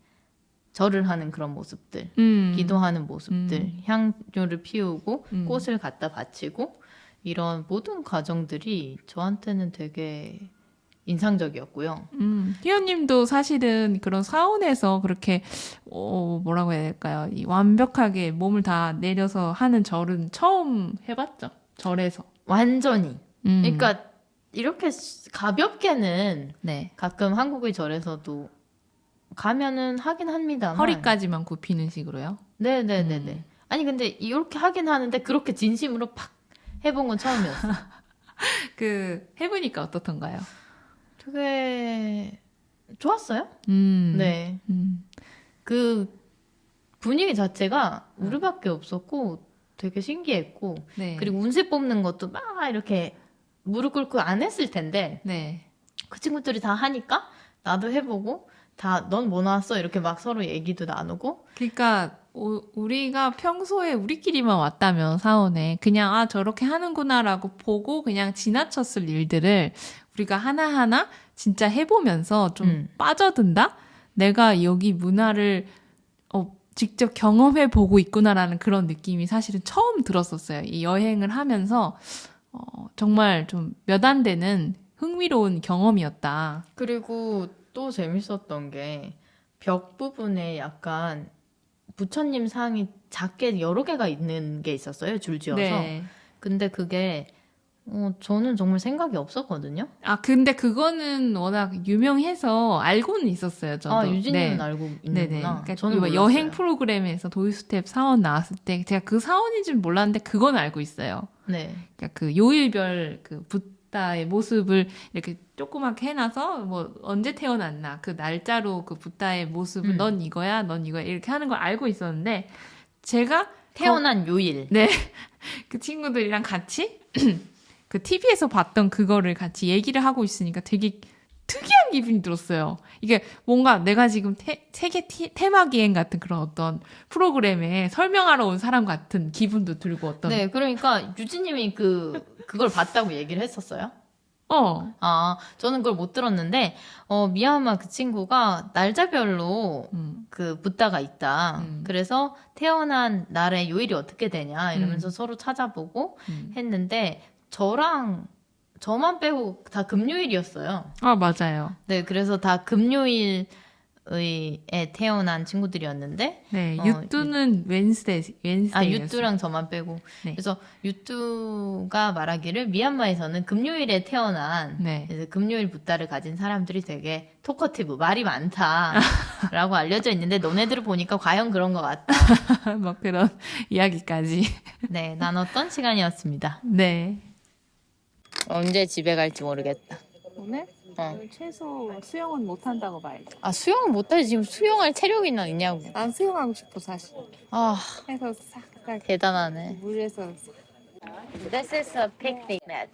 절을 하는 그런 모습들, 기도하는 모습들, 향료를 피우고 꽃을 갖다 바치고 이런 모든 과정들이 저한테는 되게 인상적이었고요. 희연님도 사실은 그런 사원에서 그렇게 뭐라고 해야 될까요? 이 완벽하게 몸을 다 내려서 하는 절은 처음 해봤죠. 절에서. 완전히. 그러니까 이렇게 가볍게는 네. 가끔 한국의 절에서도 가면은 하긴 합니다만 허리까지만 굽히는 식으로요. 네네네네. 아니 근데 이렇게 하긴 하는데 그렇게 진심으로 팍 해본 건 처음이었어요. 해보니까 어떻던가요? 되게 좋았어요. 네. 그 분위기 자체가 우리밖에 없었고 되게 신기했고 네. 그리고 운세 뽑는 것도 막 이렇게 무릎 꿇고 안 했을 텐데 네. 그 친구들이 다 하니까 나도 해보고 다 넌 뭐 나왔어? 이렇게 막 서로 얘기도 나누고 그러니까 우리가 평소에 우리끼리만 왔다면 사원에 그냥 저렇게 하는구나라고 보고 그냥 지나쳤을 일들을 우리가 하나하나 진짜 해보면서 좀 빠져든다? 내가 여기 문화를 직접 경험해 보고 있구나라는 그런 느낌이 사실은 처음 들었었어요. 이 여행을 하면서 정말 좀 몇 안 되는 흥미로운 경험이었다. 그리고 또 재밌었던 게 벽 부분에 약간 부처님 상이 작게 여러 개가 있는 게 있었어요. 줄지어서. 네. 근데 그게 저는 정말 생각이 없었거든요. 근데 그거는 워낙 유명해서 알고는 있었어요, 저도. 유진님은 네. 알고 네네. 있는구나. 그러니까 저는 이거 몰랐어요. 여행 프로그램에서 도이스텝 사원 나왔을 때 제가 그 사원인지는 몰랐는데 그건 알고 있어요. 네. 그러니까 그 요일별 그 붓다의 모습을 이렇게 조그맣게 해놔서 뭐 언제 태어났나 그 날짜로 그 붓다의 모습은 넌 이거야, 넌 이거야 이렇게 하는 걸 알고 있었는데 제가 태어난 요일. 네. 그 친구들이랑 같이 그 TV에서 봤던 그거를 같이 얘기를 하고 있으니까 되게 특이한 기분이 들었어요. 이게 뭔가 내가 지금 세계 테마 기행 같은 그런 어떤 프로그램에 설명하러 온 사람 같은 기분도 들고 어떤. 네, 그러니까 유진님이 그걸 봤다고 얘기를 했었어요. 저는 그걸 못 들었는데, 미얀마 그 친구가 날짜별로 그 붓다가 있다. 그래서 태어난 날의 요일이 어떻게 되냐 이러면서 서로 찾아보고 했는데, 저만 빼고 다 금요일이었어요. 맞아요. 네, 그래서 다 금요일에 태어난 친구들이었는데, 네, 유뚜는 웬스데이였어요. 유뚜랑 저만 빼고. 네. 그래서 유뚜가 말하기를 미얀마에서는 금요일에 태어난 네. 그래서 금요일 붓다를 가진 사람들이 되게 토커티브, 말이 많다라고 알려져 있는데 너네들을 보니까 과연 그런 것 같다. 막 그런 이야기까지. 네, 나눴던 시간이었습니다. 네. 언제 집에 갈지 모르겠다. 오늘? 최소 수영은 못 한다고 봐야지. 수영은 못하지. 지금 수영할 체력이나 있냐고. 난 수영하고 싶어 사실. 해서 싹 대단하네. 물에서 This is a picnic mat.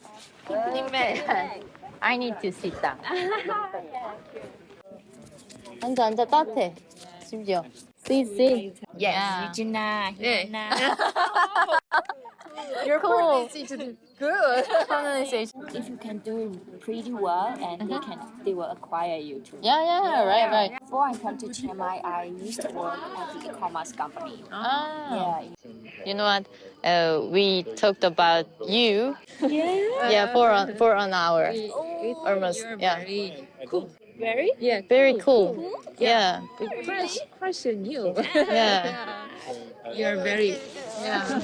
Picnic mat. I need to sit down. 앉아 따뜻해. 심지어. Sit. Yes. Regina, Hannah. You're cool. Good. If you can do pretty well, and they will acquire you too. Yeah, right. Before I come to Chiang Mai, I used to work at the e-commerce company. Yeah. You know what? We talked about you. Yeah, for an hour. Almost. Yeah. very cool. Very? Yeah. Very cool. Yeah. Crush on you. Yeah. You're very. Yeah.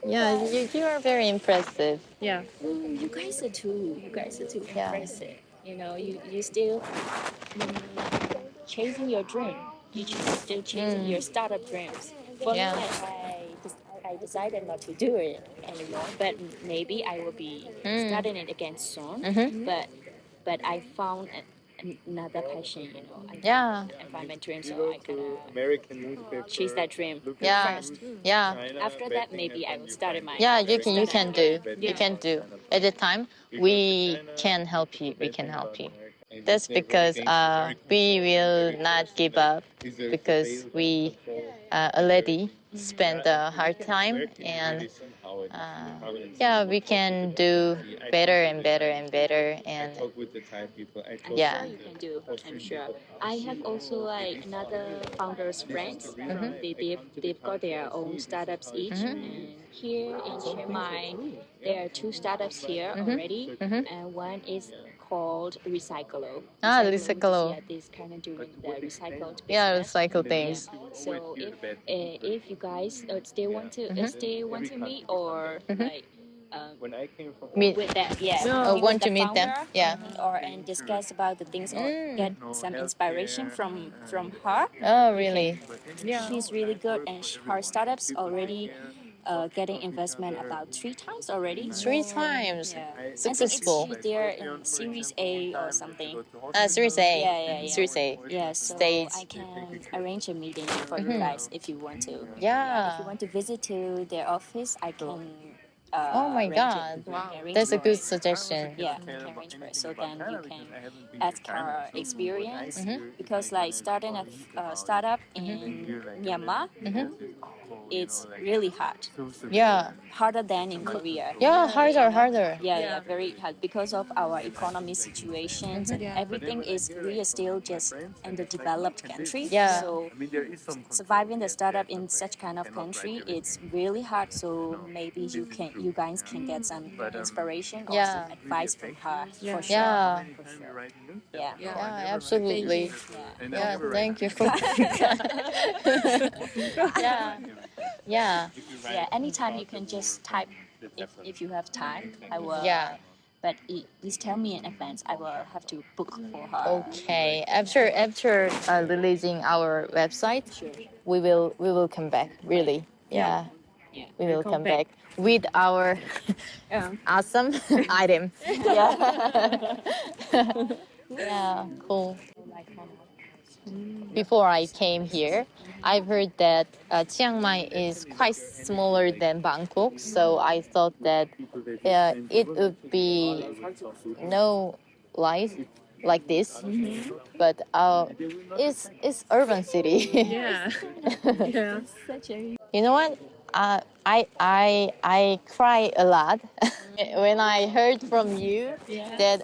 Yeah, you are very impressive. Yeah. You guys are too Yeah. impressive. You know, you still chasing your dream. Still chasing your startup dreams. For Yeah. me, I decided not to do it anymore. But maybe I will be starting it again soon. But I found another passion. You know, Yeah. I find my dream, so I kind of American newspaper. chase that dream Yeah. first. Yeah. After that, maybe I will start my. Yeah, you can do. Yeah. You can do. At the time, we can help you. We can help you. That's because we will not give up because we already spent a hard time and yeah, we can do better and better and better and Talk with the Thai people. I talk yeah. Sure you can do, I'm sure. I have also like another founders friends. They've got their own startups each. And here in Chiang Mai, there are 2 startups here already, and one is called Recyclo. Recyclo. Yeah, this kind of doing the recycled business. Yeah, recycle things. So if you guys still want to meet or like When I came from Meet. with that, yeah, Oh, meet want with to the meet them? founder, Yeah. or and discuss about the things or get some inspiration from her. Oh, really? She's really good, and her startups already getting investment about 3 times already. 3 times. Yeah. Successful. I think they're in Series A or something. Series A. Yeah. Series A. Yeah, so Stage. I can arrange a meeting for you guys if you want to. Yeah. If you want to visit to their office, I can. Oh my arrange God. it. Wow. That's a good suggestion. Yeah, I can arrange for it. So then you can ask her experience because like starting a startup in Myanmar, it's really hard, Yeah. harder than in Korea. Yeah, harder. Yeah, very hard because of our economy situations and everything is we are still just in the developed country. Yeah. So surviving the startup in such kind of country, it's really hard. So maybe you guys can get some inspiration or Yeah. some advice from her for sure. Yeah. For sure. Yeah. Yeah, absolutely. Yeah. Yeah, thank you for Yeah. Yeah. Yeah. Anytime you can just type if you have time. I will. Yeah. But please tell me in advance. I will have to book for her. Okay. After releasing our website, Sure. we will come back. Really. Yeah. Yeah. We will come back with our awesome item. Yeah. Yeah. Cool. Before I came here, I've heard that Chiang Mai is quite smaller than Bangkok, so I thought that it would be no life like this, but it's urban city. Yeah. Yeah. You know what? I cry a lot when I heard from you that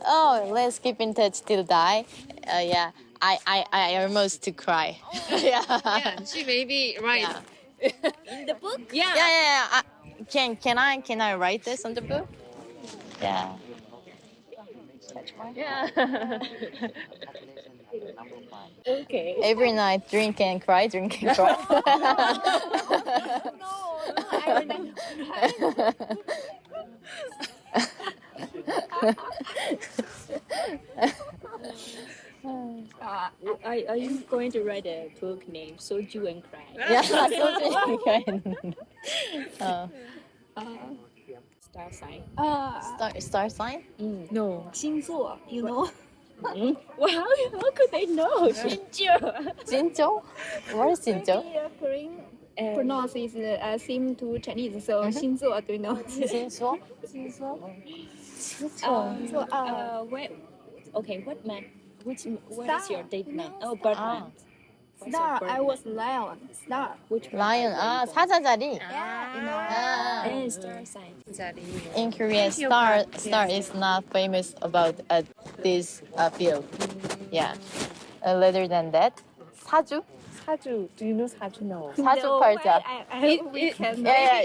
let's keep in touch till die. Yeah. I almost to cry. Yeah. Yeah, she may be right. Yeah. In the book? Yeah. Yeah. Can I write this on the book? Yeah. Yeah. Okay. Every night, drink and cry. I remember. Are you going to write a book named Soju and Cry? Yeah, something. Star sign. Star sign? No. 星座, you know? Well, how could they know? 星座. Jinjo? What is Jinjo? Korean pronounce is same to Chinese, so 星座 do you know? Jinjo? What month? What is your date month? Oh, birth month. What's your Star, birth I was lion. Star. Which one? Lion. 사자자리. Yeah, you know. And star sign. In Korea, star is not famous about this field. Yeah. Rather than that, 사주. 사주. Do you know 사주? No. 사주 팔자. We can Yeah.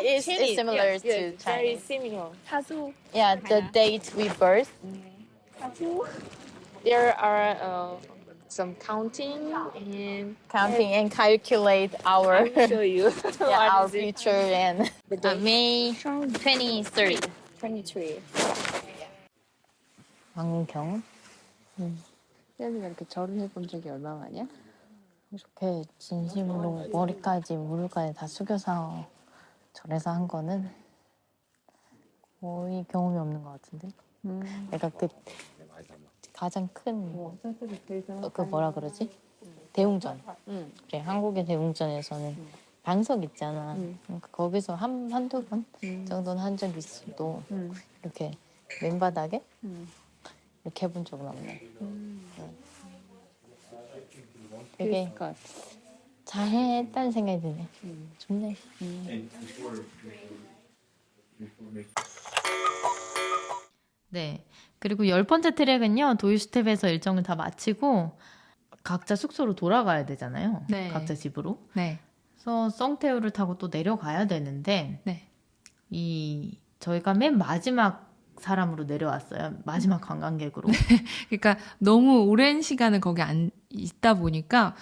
It's similar to Very Chinese. similar. 사주. Yeah, the date we birth. There are some counting and Counting and calculate our show you. our future and May 23rd. 23. 광경 혜연이가 이렇게 절을 해본 적이 얼마 만이야? 이렇게 진심으로 머리까지 무릎까지 다 숙여서 절에서 한 거는 거의 경험이 없는 것 같은데. 내가 그 가장 큰 그 뭐라 그러지? 대웅전. 그래, 한국의 대웅전에서는 방석 있잖아. 그러니까 거기서 한두 번 정도는 한 적이 있어도 이렇게 맨바닥에 이렇게 해본 적은 없네. 되게 잘했다는 생각이 드네. 좋네. 네. 그리고 10번째 트랙은요, 도유스텝에서 일정을 다 마치고 각자 숙소로 돌아가야 되잖아요. 네. 각자 집으로. 네. 그래서 썽태우를 타고 또 내려가야 되는데, 네. 저희가 맨 마지막 사람으로 내려왔어요. 마지막 관광객으로. 그러니까 너무 오랜 시간을 거기 있다 보니까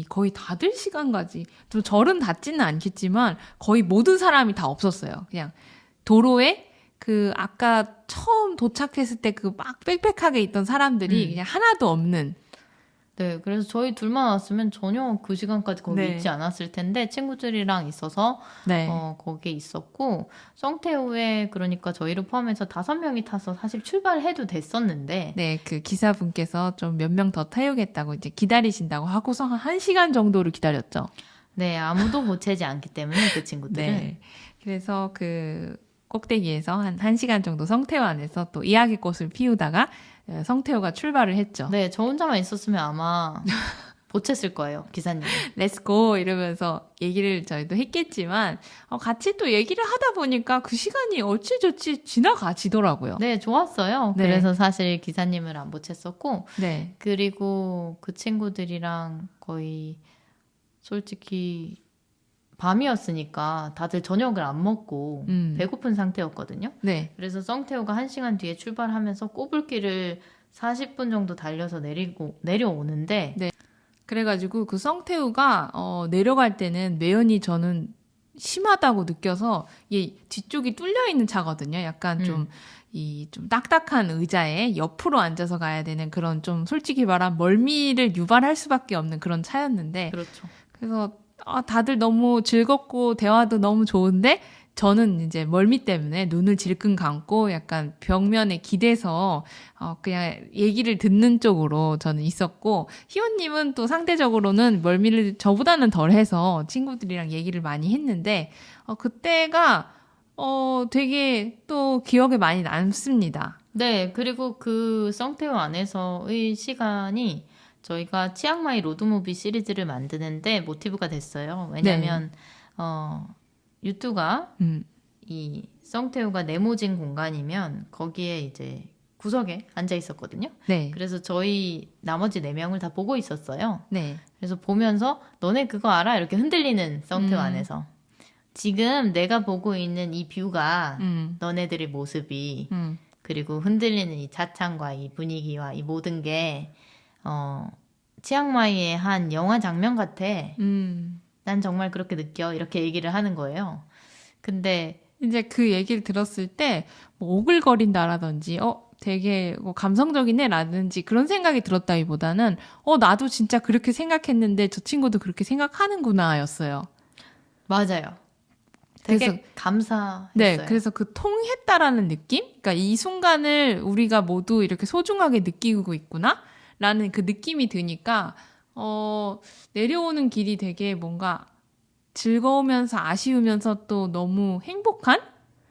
거의 다들 시간까지 또 절은 닿지는 않겠지만 거의 모든 사람이 다 없었어요. 그냥 도로에 그 아까 처음 도착했을 때 그 막 빽빽하게 있던 사람들이 그냥 하나도 없는. 네, 그래서 저희 둘만 왔으면 전혀 그 시간까지 거기 네. 있지 않았을 텐데 친구들이랑 있어서 네. 거기에 있었고 썽태우에 그러니까 저희를 포함해서 5명이 타서 사실 출발해도 됐었는데 네, 그 기사분께서 좀 몇 명 더 태우겠다고 이제 기다리신다고 하고서 한 1시간 정도를 기다렸죠. 네, 아무도 보채지 않기 때문에 그 친구들은 네. 그래서 그 꼭대기에서 한 1시간 정도 성태호 안에서 또 이야기꽃을 피우다가 성태호가 출발을 했죠. 네, 저 혼자만 있었으면 아마 보챘을 거예요, 기사님. 렛츠고 이러면서 얘기를 저희도 했겠지만 같이 또 얘기를 하다 보니까 그 시간이 어찌저찌 지나가지더라고요. 네, 좋았어요. 네. 그래서 사실 기사님을 안 보챘었고 네. 그리고 그 친구들이랑 거의 솔직히 밤이었으니까 다들 저녁을 안 먹고 배고픈 상태였거든요. 네. 그래서 썽태우가 1시간 뒤에 출발하면서 꼬불길을 40분 정도 달려서 내려오는데 네. 그래가지고 그 성태우가 내려갈 때는 매연이 저는 심하다고 느껴서 이 뒤쪽이 뚫려 있는 차거든요. 약간 좀 딱딱한 의자에 옆으로 앉아서 가야 되는 그런 좀 솔직히 말하면 멀미를 유발할 수밖에 없는 그런 차였는데 그렇죠. 그래서 다들 너무 즐겁고 대화도 너무 좋은데 저는 이제 멀미 때문에 눈을 질끈 감고 약간 벽면에 기대서 그냥 얘기를 듣는 쪽으로 저는 있었고 희원님은 또 상대적으로는 멀미를 저보다는 덜 해서 친구들이랑 얘기를 많이 했는데 그때가 되게 또 기억에 많이 남습니다. 네, 그리고 그 썽태우 안에서의 시간이 저희가 치앙마이 로드무비 시리즈를 만드는데 모티브가 됐어요. 왜냐면 유튜가 이 썽태우가 네모진 공간이면 거기에 이제 구석에 앉아 있었거든요. 네. 그래서 저희 나머지 4명을 다 보고 있었어요. 네. 그래서 보면서 너네 그거 알아? 이렇게 흔들리는 썽태우 안에서 지금 내가 보고 있는 이 뷰가 너네들의 모습이 그리고 흔들리는 이 차창과 이 분위기와 이 모든 게 치앙마이의 한 영화 장면 같아. 난 정말 그렇게 느껴. 이렇게 얘기를 하는 거예요. 근데 이제 그 얘기를 들었을 때 뭐 오글거린다라든지 되게 뭐 감성적이네라든지 그런 생각이 들었다기보다는 나도 진짜 그렇게 생각했는데 저 친구도 그렇게 생각하는구나였어요. 맞아요. 되게 그래서 감사했어요. 네, 그래서 그 통했다라는 느낌? 그러니까 이 순간을 우리가 모두 이렇게 소중하게 느끼고 있구나라는 그 느낌이 드니까 내려오는 길이 되게 뭔가 즐거우면서 아쉬우면서 또 너무 행복한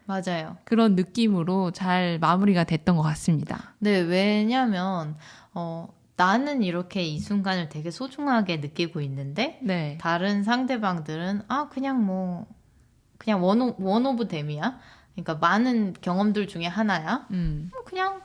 맞아요. 그런 느낌으로 잘 마무리가 됐던 것 같습니다. 네, 왜냐면 나는 이렇게 이 순간을 되게 소중하게 느끼고 있는데 네. 다른 상대방들은 그냥 원 오브 댐이야. 그러니까 많은 경험들 중에 하나야. 그냥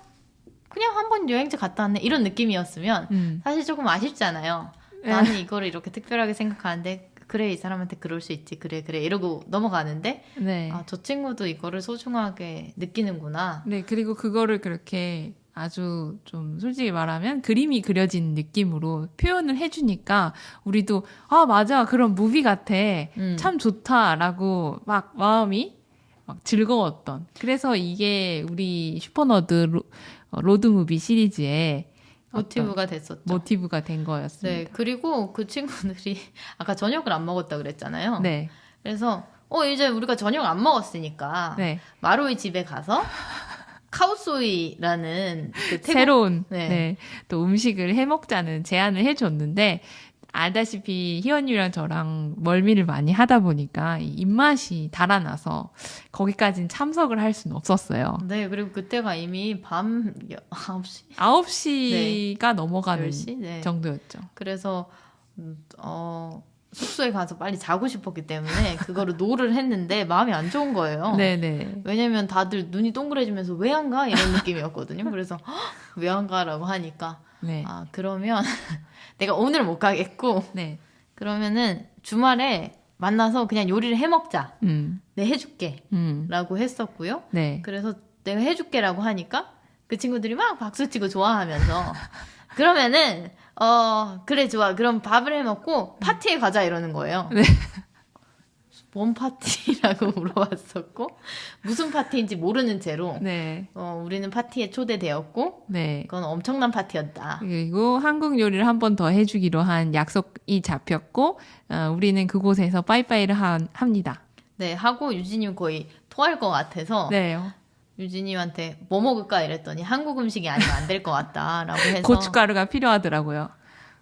한번 여행지 갔다 왔네 이런 느낌이었으면 사실 조금 아쉽잖아요. 나는 이거를 이렇게 특별하게 생각하는데 그래 이 사람한테 그럴 수 있지 그래 이러고 넘어가는데 네. 저 친구도 이거를 소중하게 느끼는구나. 네, 그리고 그거를 그렇게 아주 좀 솔직히 말하면 그림이 그려진 느낌으로 표현을 해주니까 우리도 맞아 그런 무비 같아 참 좋다라고 막 마음이 막 즐거웠던 그래서 이게 우리 슈퍼너드 로드무비 시리즈의 모티브가 됐었죠. 모티브가 된 네, 거였습니다. 그리고 그 친구들이 아까 저녁을 안 먹었다 그랬잖아요. 네. 그래서 이제 우리가 저녁 안 먹었으니까 네. 마로이 집에 가서 카오소이라는 그 태국 새로운 네. 네. 또 음식을 해 먹자는 제안을 해줬는데 알다시피 희원이랑 저랑 멀미를 많이 하다 보니까 이 입맛이 달아나서 거기까지는 참석을 할 수는 없었어요. 네, 그리고 그때가 이미 밤 9시? 9시가 넘어가는 10시? 네. 정도였죠. 그래서 숙소에 가서 빨리 자고 싶었기 때문에 그거를 노를 했는데 마음이 안 좋은 거예요. 네네. 왜냐면 다들 눈이 동그래지면서 왜 안 가? 이런 느낌이었거든요. 그래서 왜 안 가라고 하니까 네. 아 그러면 내가 오늘 못 가겠고 네. 그러면은 주말에 만나서 그냥 요리를 해 먹자. 내 해줄게. 라고 했었고요. 네. 그래서 내가 해줄게라고 하니까 그 친구들이 막 박수치고 좋아하면서 그러면은 그래 좋아 그럼 밥을 해 먹고 파티에 가자 이러는 거예요. 네. 뭔 파티라고 물어봤었고 무슨 파티인지 모르는 채로 네. 우리는 파티에 초대되었고 네. 그건 엄청난 파티였다. 그리고 한국 요리를 한 번 더 해주기로 한 약속이 잡혔고 우리는 그곳에서 빠이빠이를 합니다. 네 하고 유진이 거의 토할 것 같아서 네. 유진이한테 뭐 먹을까 이랬더니 한국 음식이 아니면 안 될 것 같다라고 해서 고춧가루가 필요하더라고요.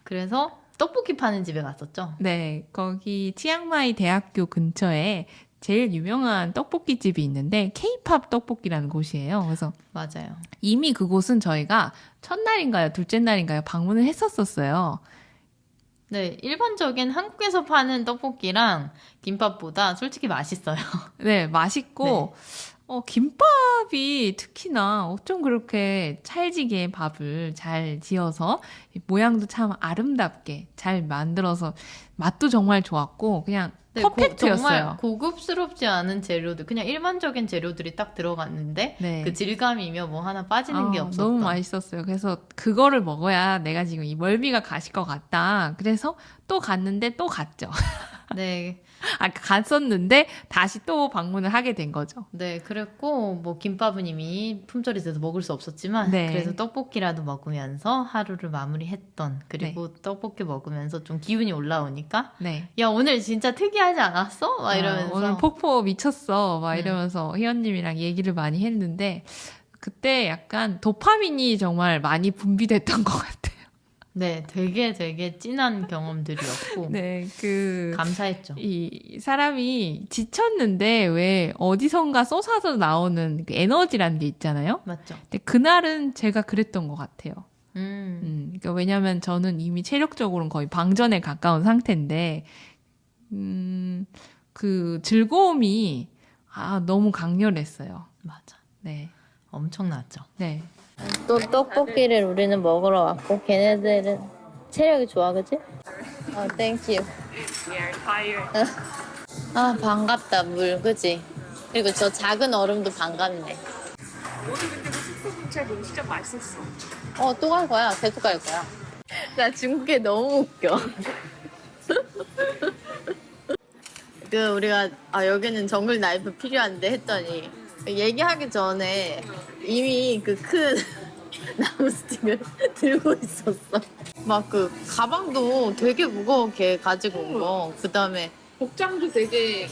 그래서 떡볶이 파는 집에 갔었죠. 네, 거기 치앙마이 대학교 근처에 제일 유명한 떡볶이 집이 있는데 K-팝 떡볶이라는 곳이에요. 그래서 맞아요. 이미 그곳은 저희가 첫날인가요, 둘째 날인가요 방문을 했었어요. 네, 일반적인 한국에서 파는 떡볶이랑 김밥보다 솔직히 맛있어요. 네, 맛있고 김밥이 특히나 어쩜 그렇게 찰지게 밥을 잘 지어서 모양도 참 아름답게 잘 만들어서 맛도 정말 좋았고 그냥 네, 퍼펙트였어요. 정말 고급스럽지 않은 재료들, 그냥 일반적인 재료들이 딱 들어갔는데 네. 그 질감이며 뭐 하나 빠지는 게 없었던. 너무 맛있었어요. 그래서 그거를 먹어야 내가 지금 이 멀미가 가실 것 같다. 그래서 또 갔는데 또 갔죠. 네, 갔었는데 다시 또 방문을 하게 된 거죠. 네, 그랬고 뭐 김밥은 이미 품절이 돼서 먹을 수 없었지만 네. 그래서 떡볶이라도 먹으면서 하루를 마무리했던 그리고 떡볶이 먹으면서 좀 기운이 올라오니까 네. 야 오늘 진짜 특이하지 않았어? 막 이러면서 오늘 폭포 미쳤어. 막 네. 이러면서 희연님이랑 얘기를 많이 했는데 그때 약간 도파민이 정말 많이 분비됐던 것 같아요. 네, 되게 진한 경험들이었고 네, 감사했죠. 이 사람이 지쳤는데 왜 어디선가 쏟아져 나오는 그 에너지라는 게 있잖아요. 맞죠? 근데 그날은 제가 그랬던 것 같아요. 음. 그러니까 왜냐면 저는 이미 체력적으로는 거의 방전에 가까운 상태인데, 그 즐거움이 너무 강렬했어요. 맞아. 네, 엄청났죠. 네. 또 떡볶이를 우리는 먹으러 왔고 걔네들은 체력이 좋아 그치? 땡큐. 아 반갑다 물 그치? 그리고 저 작은 얼음도 반갑네. 오늘 근데 그 숙소 근처에 너무 진짜 맛있었어. 또 갈 거야. 계속 갈 거야. 나 중국에 너무 웃겨. 우리가 여기는 정글 나이프 필요한데 했더니 얘기하기 전에 이미 그 큰 나무 스틱을 들고 있었어. 막 그 가방도 되게 무거게 가지고 온 거. 그 다음에 복장도 되게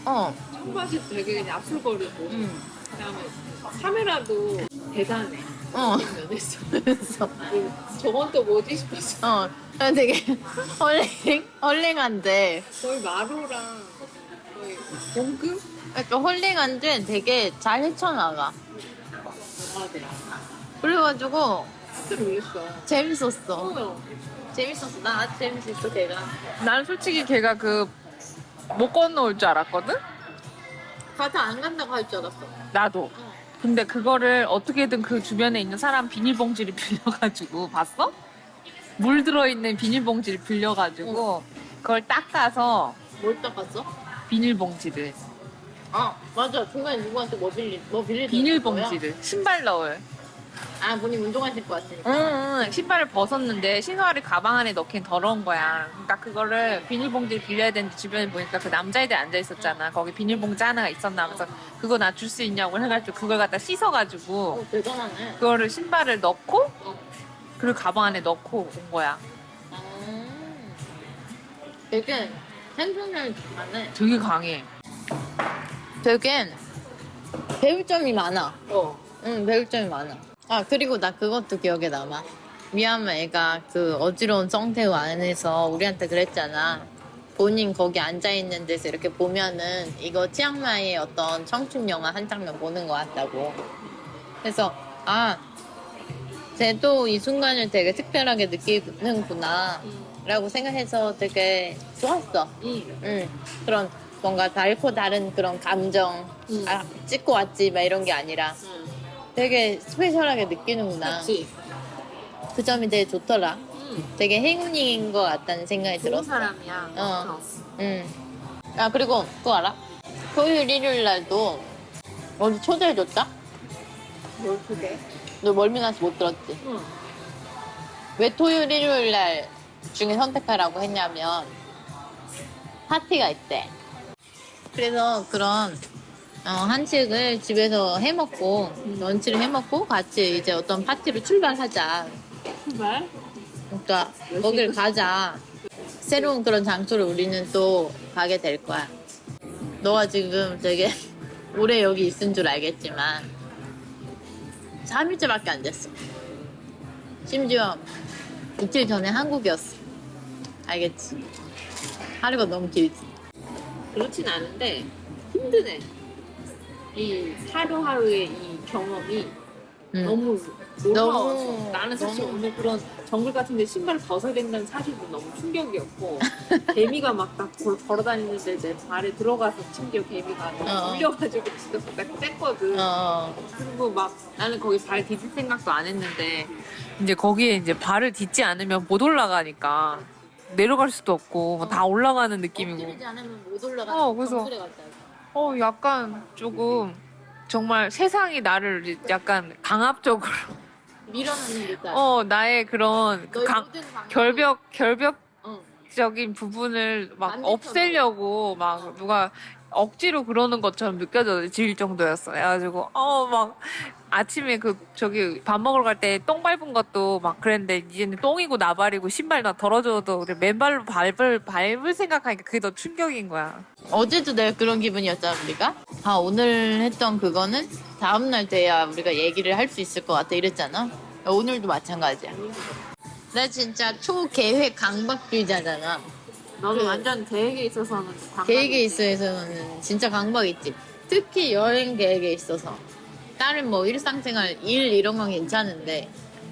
청바지 되게 야술거리고 그다음에 카메라도 대단해. 그래서 저건 또 뭐지 싶었어. 되게 헐링한데 거의 마루랑 거의 공금? 그러니까 홀링한데 되게 잘 헤쳐나가. 그래가지고 깜짝 놀랐어. 재밌었어. 재밌었어. 나 아주 재밌었어 걔가. 난 솔직히 걔가 못 건너올 줄 알았거든? 가서 안 간다고 할 줄 알았어. 나도. 근데 그거를 어떻게든 그 주변에 있는 사람 비닐봉지를 빌려가지고 봤어? 물 들어있는 비닐봉지를 빌려가지고 그걸 닦아서 뭘 닦았어? 비닐봉지를 맞아. 중간에 누구한테 뭐 빌리지? 비닐봉지를 신발 넣을 본인 운동화 신고 왔으니까. 신발을 벗었는데 신발을 가방 안에 넣긴 더러운 거야. 그러니까 그거를 비닐봉지를 빌려야 되는데 주변에 보니까 그 남자애들 앉아 있었잖아. 거기 비닐봉지 하나가 있었나 하면서 그거 나 줄 수 있냐고 해가지고 그걸 갖다 씻어가지고 대단하네. 그거를 신발을 넣고 그리고 가방 안에 넣고 온 거야. 되게 생존력이 강하네. 되게 강해. 되게 배울 점이 많아. 어. 응, 배울 점이 많아. 아, 그리고 나 그것도 기억에 남아. 미얀마 애가 그 어지러운 성태우 안에서 우리한테 그랬잖아. 본인 거기 앉아있는 데서 이렇게 보면은 이거 치앙마이의 어떤 청춘 영화 한 장면 보는 것 같다고. 그래서, 아, 쟤도 이 순간을 되게 특별하게 느끼는구나. 라고 생각해서 되게 좋았어. 응. 그런 뭔가 달고 다른 그런 감정, 아, 찍고 왔지, 막 이런 게 아니라 되게 스페셜하게 느끼는구나. 그치. 그 점이 되게 좋더라. 되게 행운인 것 같다는 생각이 들었어. 사람이야. 어. 응. 아, 그리고 그거 알아? 토요일, 일요일 날도 어디 초대해줬다? 뭘 그게? 너 멀미나서 못 들었지? 응. 왜 토요일, 일요일 날 중에 선택하라고 했냐면 파티가 있대. 그래서 그런 한식을 집에서 해먹고 런치를 해먹고 같이 이제 어떤 파티로 출발하자. 출발? 그러니까 거길 가자. 새로운 그런 장소를 우리는 또 가게 될 거야. 너가 지금 되게 오래 여기 있은 줄 알겠지만 3일째밖에 안 됐어. 심지어 이틀 전에 한국이었어. 알겠지? 하루가 너무 길지. 그렇진 않은데 힘드네. 이 하루하루의 이 경험이 너무 놀라워서 너무- 나는 사실 너무- 오늘 그런 정글 같은데 신발을 벗어야 된다는 사실도 너무 충격이었고 개미가 막 딱 걸어다니는데 내 발에 들어가서 심지어 개미가 너무 물려가지고 진짜 딱 뗐거든. 그리고 막 나는 거기 발 디딜 생각도 안 했는데 이제 거기에 이제 발을 딛지 않으면 못 올라가니까 내려갈 수도 없고 다 올라가는 느낌이고. 지 않으면 못 올라가. 그래서 약간 조금 정말 세상이 나를 약간 강압적으로 밀어넣는 듯한. 나의 그런 그 결벽적인 부분을 막 반대편으로. 없애려고 막 누가 억지로 그러는 것처럼 느껴질 정도였어. 그래가지고 막 아침에 저기 밥 먹으러 갈 때 똥 밟은 것도 막 그랬는데 이제는 똥이고 나발이고 신발 나 더러져도 맨발로 밟을 생각하니까 그게 더 충격인 거야. 어제도 내가 그런 기분이었잖아, 우리가. 아, 오늘 했던 그거는 다음날 돼야 우리가 얘기를 할 수 있을 것 같아 이랬잖아. 오늘도 마찬가지야. 나 진짜 초계획 강박주의자잖아. 너는 완전 계획에 있어서는 계획에 있어서는 진짜 강박 있지. 특히 여행 계획에 있어서. 다른 뭐 일상생활, 일 이런 건 괜찮은데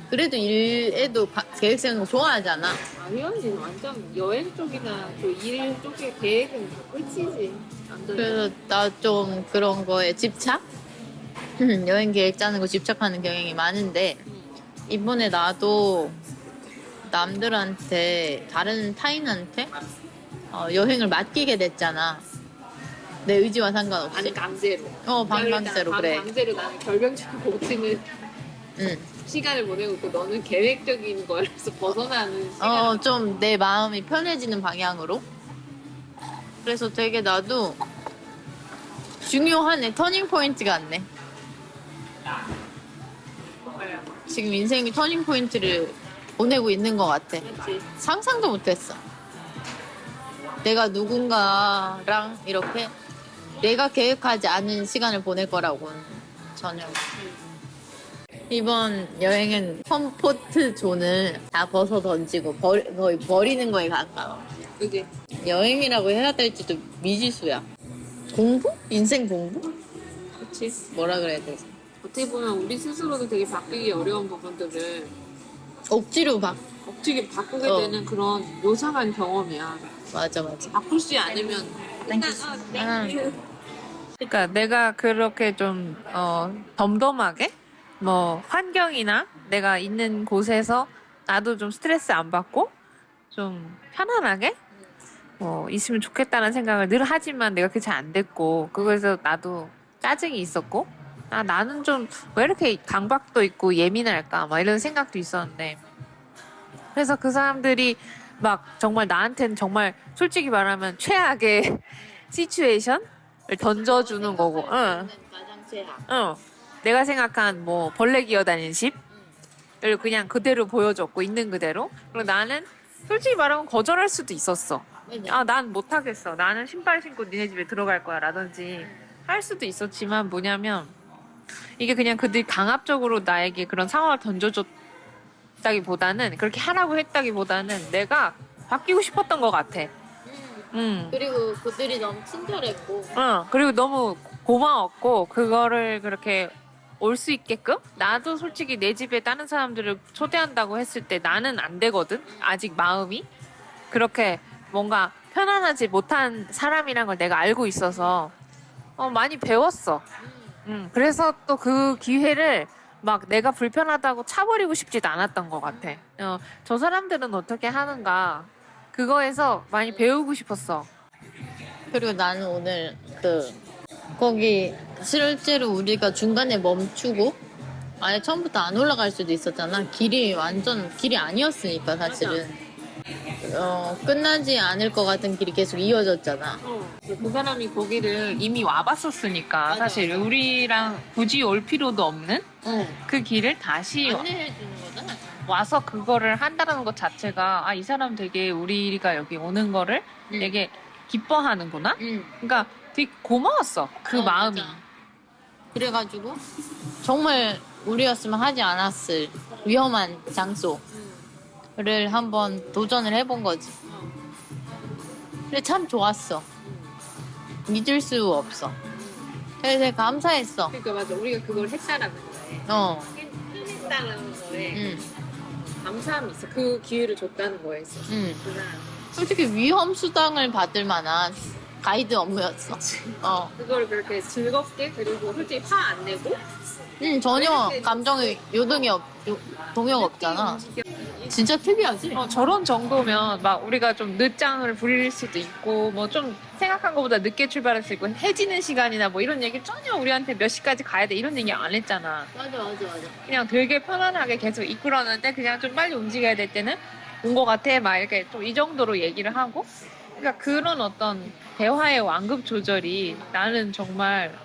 그래도 일에도 계획 세우는 거 좋아하잖아. 당연히 완전 여행 쪽이나 그 일 쪽의 계획은 다 끝이지. 완전. 그래서 나 좀 그런 거에 집착? 여행 계획 짜는 거 집착하는 경향이 많은데 이번에 나도 남들한테 다른 타인한테 여행을 맡기게 됐잖아. 내 의지와 상관없이. 아니 강제로. 반강제로 그래. 강제로 나는 결병증 고치는 응. 시간을 보내고 있고 너는 계획적인 거에서 벗어나는 시간. 좀 내 마음이 편해지는 방향으로. 그래서 되게 나도 중요하네. 터닝 포인트 같네. 지금 인생의 터닝 포인트를 보내고 있는 것 같아. 그렇지. 상상도 못했어. 내가 누군가랑 이렇게 내가 계획하지 않은 시간을 보낼 거라고는 전혀. 이번 여행은 컴포트 존을 다 벗어 던지고 거의 버리는 거에 가까워. 그지. 여행이라고 해야 될지도 미지수야. 공부? 인생 공부? 그렇지. 뭐라 그래야 되지? 어떻게 보면 우리 스스로도 되게 바꾸기 어려운 부분들을 억지로 어떻게 바꾸게 어. 되는 그런 요상한 경험이야. 맞아. 바꾸지 않으면 그러니까 내가 그렇게 좀 덤덤하게 뭐 환경이나 내가 있는 곳에서 나도 좀 스트레스 안 받고 좀 편안하게 있으면 좋겠다는 생각을 늘 하지만 내가 그게 잘 안 됐고 그거에서 나도 짜증이 있었고 나는 좀 왜 이렇게 강박도 있고 예민할까 막 이런 생각도 있었는데 그래서 그 사람들이 막 정말 나한테는 정말 솔직히 말하면 최악의 시츄에이션을 던져주는 거고 가장 최악. 내가 생각한 뭐 벌레 기어다니는 집 그냥 그대로 보여줬고 있는 그대로. 그리고 나는 솔직히 말하면 거절할 수도 있었어. 아, 난 못하겠어. 나는 신발 신고 니네 집에 들어갈 거야 라든지 할 수도 있었지만 뭐냐면 이게 그냥 그들이 강압적으로 나에게 그런 상황을 던져줬다기보다는 그렇게 하라고 했다기보다는 내가 바뀌고 싶었던 것 같아. 그리고 그들이 너무 친절했고. 그리고 너무 고마웠고 그거를 그렇게 올 수 있게끔 나도 솔직히 내 집에 다른 사람들을 초대한다고 했을 때 나는 안 되거든. 아직 마음이 그렇게 뭔가 편안하지 못한 사람이란 걸 내가 알고 있어서 많이 배웠어. 그래서 또 그 기회를 막 내가 불편하다고 차버리고 싶지도 않았던 것 같아. 저 사람들은 어떻게 하는가 그거에서 많이 배우고 싶었어. 그리고 나는 오늘 거기 실제로 우리가 중간에 멈추고 아예 처음부터 안 올라갈 수도 있었잖아. 길이 아니었으니까 사실은. 끝나지 않을 것 같은 길이 계속 이어졌잖아. 그 사람이 거기를 이미 와봤었으니까 사실 우리랑 굳이 올 필요도 없는 그 길을 다시 안내해주는 거잖아. 와서 그거를 한다는 것 자체가 이 사람 되게 우리가 여기 오는 거를 되게 기뻐하는구나. 그러니까 되게 고마웠어 그 마음이. 맞아. 그래가지고 정말 우리였으면 하지 않았을 위험한 장소를 한번 도전을 해본 거지. 근데 참 좋았어. 잊을 수 없어. 그래서 되게 감사했어. 그러니까 맞아 우리가 그걸 했다라는 거에 해냈다는 거에 감사함이 있어. 그 기회를 줬다는 거에 있어. 솔직히 위험 수당을 받을 만한 가이드 업무였어. 그걸 그렇게 즐겁게 그리고 솔직히 화 안 내고 전혀 감정의 동요가 없잖아. 진짜 특이하지? 저런 정도면 막 우리가 좀 늦장을 부릴 수도 있고 뭐 좀 생각한 것보다 늦게 출발할 수 있고 해지는 시간이나 뭐 이런 얘기 전혀 우리한테 몇 시까지 가야 돼 이런 얘기 안 했잖아. 맞아. 그냥 되게 편안하게 계속 이끌었는데 그냥 좀 빨리 움직여야 될 때는 온 것 같아 막 이렇게 좀 이 정도로 얘기를 하고 그러니까 그런 어떤 대화의 완급 조절이 나는 정말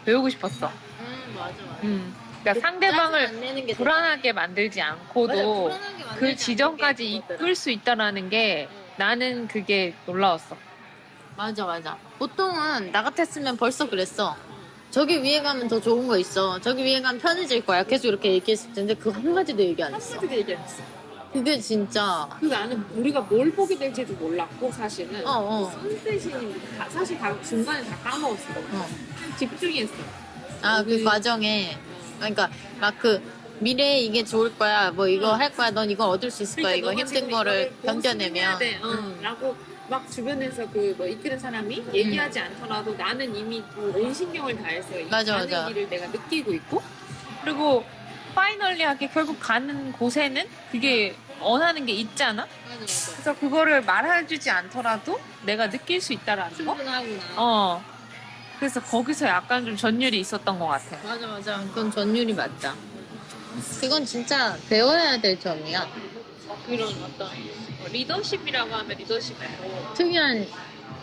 배우고 싶었어. 맞아. 그러니까 상대방을 안 내는 게 불안하게 만들지 않고도 그 지점까지 이끌 수 있다라는 게 나는 그게 놀라웠어. 맞아. 보통은 나 같았으면 벌써 그랬어. 저기 위에 가면 더 좋은 거 있어. 저기 위에 가면 편해질 거야. 계속 이렇게 얘기했을 텐데 그 한마디도 얘기 안 했어. 한마디도 얘기 안 했어. 그게 진짜 그 나는 우리가 뭘 보게 될지도 몰랐고 사실은 선셋이 사실 다 중간에 다 까먹었어. 집중했어. 그 과정에 그러니까 막 그 미래에 이게 좋을 거야. 뭐 이거 할 거야. 넌 이걸 얻을 수 있을 거야. 이거 힘든 거를 견뎌내면 라고 막 주변에서 그 뭐 이끄는 사람이 얘기하지 않더라도 나는 이미 온 신경을 다해서 이 맞아. 가는 길을 내가 느끼고 있고 그리고 파이널리하게 결국 가는 곳에는 그게 원하는 게 있잖아. 그래서 그거를 말해주지 않더라도 내가 느낄 수 있다라는 거. 충분하구나. 그래서 거기서 약간 좀 전율이 있었던 것 같아. 맞아. 그건 전율이 맞다. 그건 진짜 배워야 될 점이야. 그런 어떤 리더십이라고 하면 리더십이고 특이한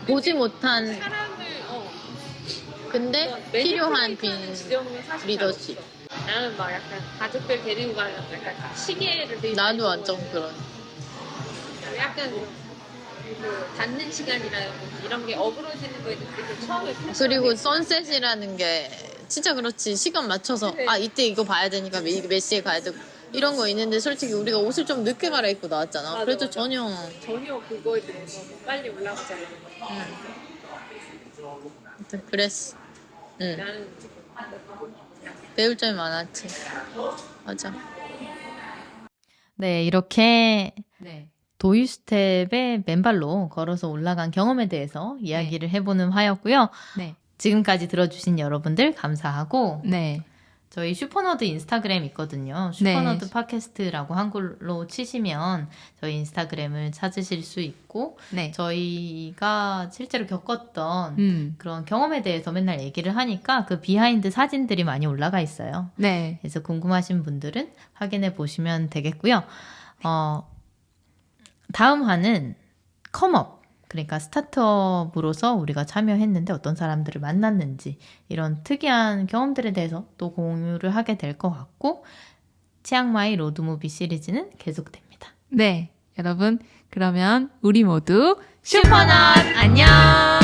보지 못한 사람을 근데 필요한 지점은 사실 리더십. 나는 막 약간 가족들 데리고 가는 약간 시계를 되게 나도 완전 그런. 약간 그 닫는 시간이라 이런 게 어그러지는 거에 되게 처음에 그리고 선셋이라는 게 진짜 그렇지. 시간 맞춰서 이때 이거 봐야 되니까 몇 시에 가야 되고 이런 거 있는데 솔직히 우리가 옷을 좀 늦게 갈아입고 나왔잖아. 그래도 전혀 그거에 대해서 빨리 올라가자. 그랬어. 나는 배울 점이 많았지. 맞아. 네, 이렇게 도유스텝의 맨발로 걸어서 올라간 경험에 대해서 이야기를 해보는 화였고요. 네. 지금까지 들어주신 여러분들 감사하고 네. 저희 슈퍼너드 인스타그램 있거든요. 슈퍼너드 팟캐스트라고 한글로 치시면 저희 인스타그램을 찾으실 수 있고 네. 저희가 실제로 겪었던 그런 경험에 대해서 맨날 얘기를 하니까 그 비하인드 사진들이 많이 올라가 있어요. 네. 그래서 궁금하신 분들은 확인해 보시면 되겠고요. 다음 화는 컴업, 그러니까 스타트업으로서 우리가 참여했는데 어떤 사람들을 만났는지 이런 특이한 경험들에 대해서 또 공유를 하게 될 것 같고 치앙마이 로드무비 시리즈는 계속됩니다. 네, 여러분 그러면 우리 모두 슈퍼넛 안녕!